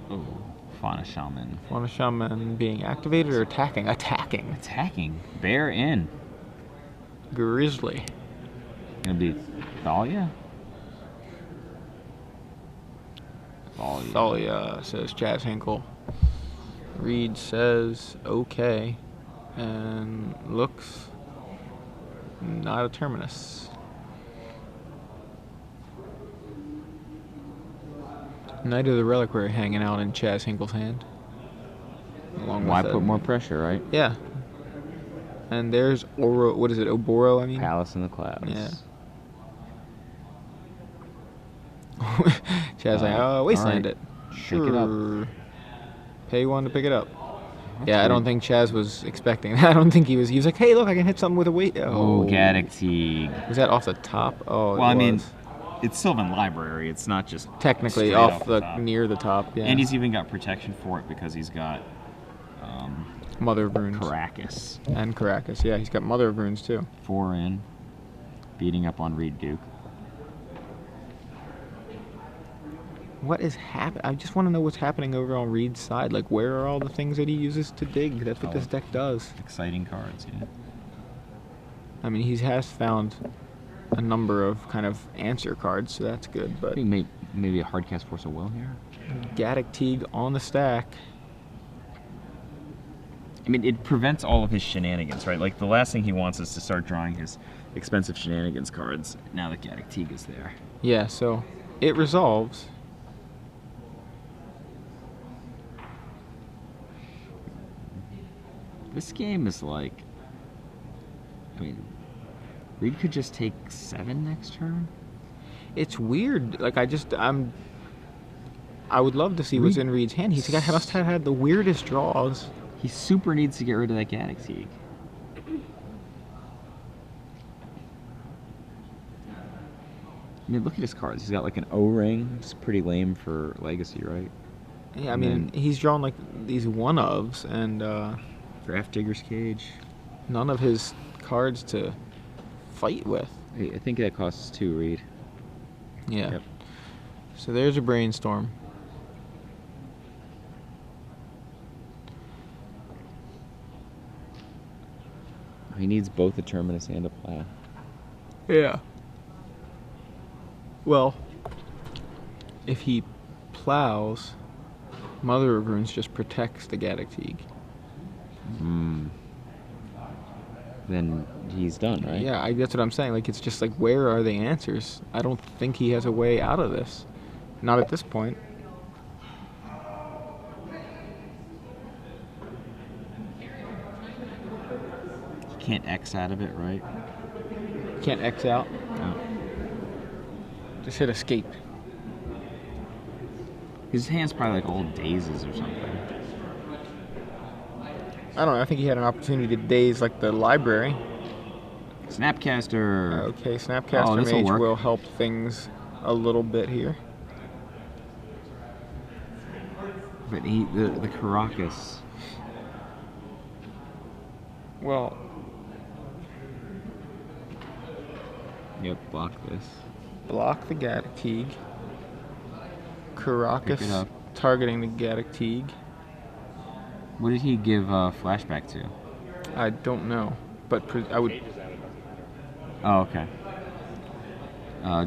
Speaker 2: Oh, Fauna Shaman.
Speaker 1: Fauna Shaman being activated or attacking? Attacking.
Speaker 2: Attacking. Bear in.
Speaker 1: Grizzly.
Speaker 2: Gonna be Thalia?
Speaker 1: Thalia, says Chaz Hinkle. Reed says okay. And looks not a Terminus. Knight of the Reliquary hanging out in Chaz Hinkle's hand.
Speaker 2: Why put more pressure, right?
Speaker 1: Yeah. And there's what is it, Oboro, I mean?
Speaker 2: Palace in the Clouds.
Speaker 1: Yeah. Chaz like, wasteland
Speaker 2: right.
Speaker 1: it.
Speaker 2: Pick it up.
Speaker 1: Sure. Pay 1 to pick it up.
Speaker 2: That's
Speaker 1: yeah, I don't
Speaker 2: weird.
Speaker 1: think Chaz was expecting that. I don't think he was like, hey, look, I can hit something with a weight.
Speaker 2: Oh, Gaddock.
Speaker 1: Was that off the top? Oh,
Speaker 2: Well, I mean, it's Sylvan Library. It's not just
Speaker 1: technically
Speaker 2: straight
Speaker 1: off the
Speaker 2: top.
Speaker 1: near the top, yeah.
Speaker 2: And he's even got protection for it because he's got
Speaker 1: Mother of Runes.
Speaker 2: Caracas.
Speaker 1: And Caracas, yeah. He's got Mother of Runes, too.
Speaker 2: 4 in. Beating up on Reed Duke.
Speaker 1: What is happening? I just want to know what's happening over on Reed's side. Like, where are all the things that he uses to dig? That's what this deck does.
Speaker 2: Exciting cards, yeah.
Speaker 1: I mean, he has found a number of kind of answer cards, so that's good. But
Speaker 2: I think maybe a Hardcast Force of Will here.
Speaker 1: Gaddock Teague on the stack.
Speaker 2: I mean, it prevents all of his shenanigans, right? Like, the last thing he wants is to start drawing his expensive shenanigans cards now that Gaddock Teague is there.
Speaker 1: Yeah, so it resolves.
Speaker 2: This game is like, I mean, Reed could just take 7 next turn.
Speaker 1: It's weird. Like, I would love to see what's in Reed's hand. Must have had the weirdest draws.
Speaker 2: He super needs to get rid of that Gaddock Teague. I mean, look at his cards. He's got like an O-ring. It's pretty lame for Legacy, right?
Speaker 1: Yeah, I mean, he's drawn like these one-ofs and
Speaker 2: Draft Digger's Cage.
Speaker 1: none of his cards to fight with.
Speaker 2: Hey, I think that costs 2, Reed.
Speaker 1: Yeah.
Speaker 2: Yep.
Speaker 1: So there's a Brainstorm.
Speaker 2: He needs both a Terminus and a Plow.
Speaker 1: Yeah. Well, if he plows, Mother of Runes just protects the Gaddock Teague.
Speaker 2: Then he's done, right?
Speaker 1: Yeah, that's what I'm saying. Like, it's just like, where are the answers? I don't think he has a way out of this. Not at this point.
Speaker 2: He can't X out of it, right?
Speaker 1: Can't X out.
Speaker 2: No.
Speaker 1: Just hit escape.
Speaker 2: His hand's probably like old Dazes or something.
Speaker 1: I don't know. I think he had an opportunity to daze like the library.
Speaker 2: Snapcaster.
Speaker 1: Okay, Snapcaster
Speaker 2: this'll
Speaker 1: Mage
Speaker 2: work.
Speaker 1: will help things a little bit here.
Speaker 2: But the Caracas.
Speaker 1: Well,
Speaker 2: Yep, block this.
Speaker 1: block the Gaddock Teague. Caracas
Speaker 2: Pick it up.
Speaker 1: targeting the Gaddock Teague.
Speaker 2: What did he give flashback to?
Speaker 1: I don't know, but I would.
Speaker 2: Oh, okay.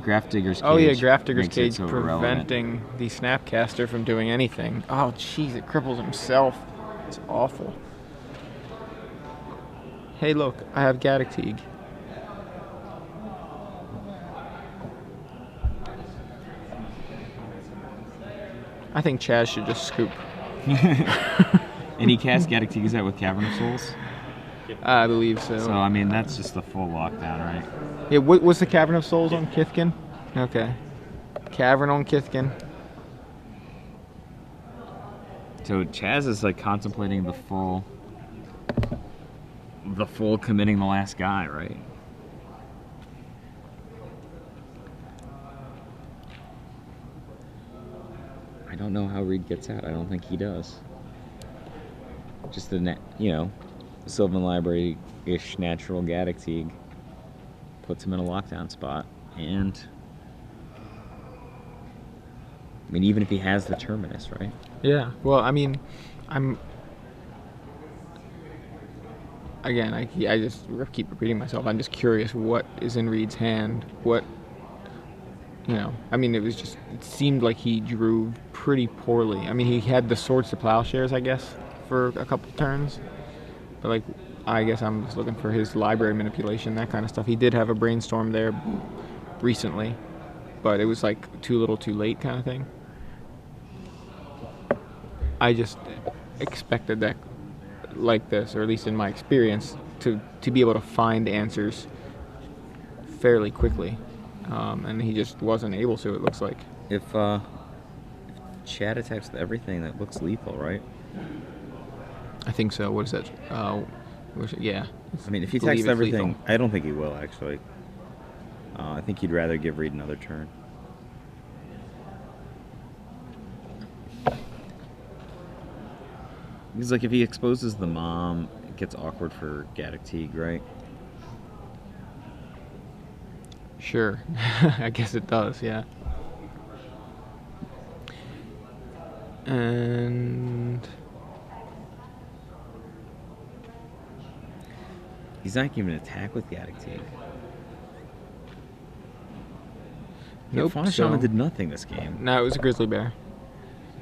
Speaker 2: Graph Digger's Cage.
Speaker 1: Oh yeah, Graph Digger's
Speaker 2: makes it
Speaker 1: Cage
Speaker 2: so irrelevant.
Speaker 1: preventing the Snapcaster from doing anything. Oh jeez, it cripples himself. It's awful. Hey look, I have Gaddock Teague. I think Chaz should just scoop.
Speaker 2: And he cast Gaddock Teague, is that with Cavern of Souls?
Speaker 1: I believe so.
Speaker 2: So, I mean, that's just the full lockdown, right?
Speaker 1: Yeah, what's the Cavern of Souls on Kithkin? Okay. Cavern on Kithkin.
Speaker 2: So Chaz is like contemplating the full committing the last guy, right? I don't know how Reed gets out. I don't think he does. Just the Sylvan Library-ish natural Gaddock Teague puts him in a lockdown spot, and I mean, even if he has the Terminus, right?
Speaker 1: Yeah. Well, I mean, Again, I just keep repeating myself. I'm just curious what is in Reed's hand. What, I mean, it seemed like he drew pretty poorly. I mean, he had the Swords to Plowshares, I guess, for a couple turns. But, like, I guess I'm just looking for his library manipulation, that kind of stuff. He did have a Brainstorm there recently, but it was, like, too little too late kind of thing. I just expected that like this, or at least in my experience, to be able to find answers fairly quickly, and he just wasn't able to. It looks like
Speaker 2: If Chad attacks with everything, that looks lethal, right?
Speaker 1: I think so. What is that? Yeah.
Speaker 2: I mean, if he
Speaker 1: believe
Speaker 2: attacks
Speaker 1: it's
Speaker 2: everything,
Speaker 1: lethal.
Speaker 2: I don't think he will actually. I think he'd rather give Reed another turn. Because, like, if he exposes the mom, it gets awkward for Gaddock Teague, right?
Speaker 1: Sure. I guess it does. Yeah. And
Speaker 2: He's not giving an attack with Gaddock Teague.
Speaker 1: nope.
Speaker 2: Fauna
Speaker 1: So,
Speaker 2: Shaman did nothing this game.
Speaker 1: no, it was a Grizzly Bear.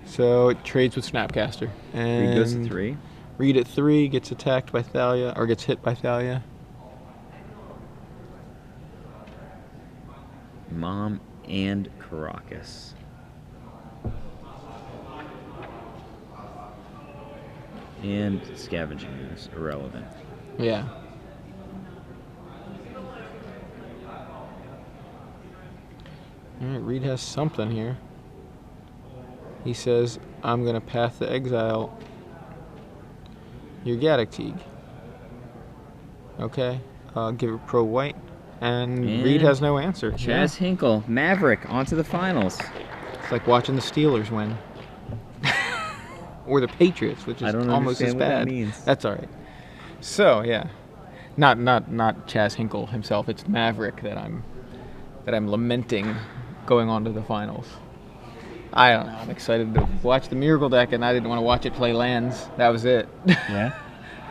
Speaker 1: So it trades with Snapcaster. And
Speaker 2: Reed goes to 3.
Speaker 1: Reed at 3 gets attacked by Thalia, or gets hit by Thalia.
Speaker 2: Mom and Caracas. And Scavenging is irrelevant.
Speaker 1: Yeah. Alright, Reed has something here. He says, I'm going to Path to Exile your Gaddock Teague. Okay. Give it Pro White. And Reed has no answer.
Speaker 2: Chaz Hinkle, Maverick, onto the finals.
Speaker 1: It's like watching the Steelers win. Or the Patriots, which is almost as
Speaker 2: understand what
Speaker 1: bad.
Speaker 2: that means.
Speaker 1: That's all right. So, yeah. Not Chaz Hinkle himself. It's Maverick that I'm lamenting going on to the finals. I don't know. I'm excited to watch the Miracle deck, and I didn't want to watch it play lands. That was it.
Speaker 2: Yeah?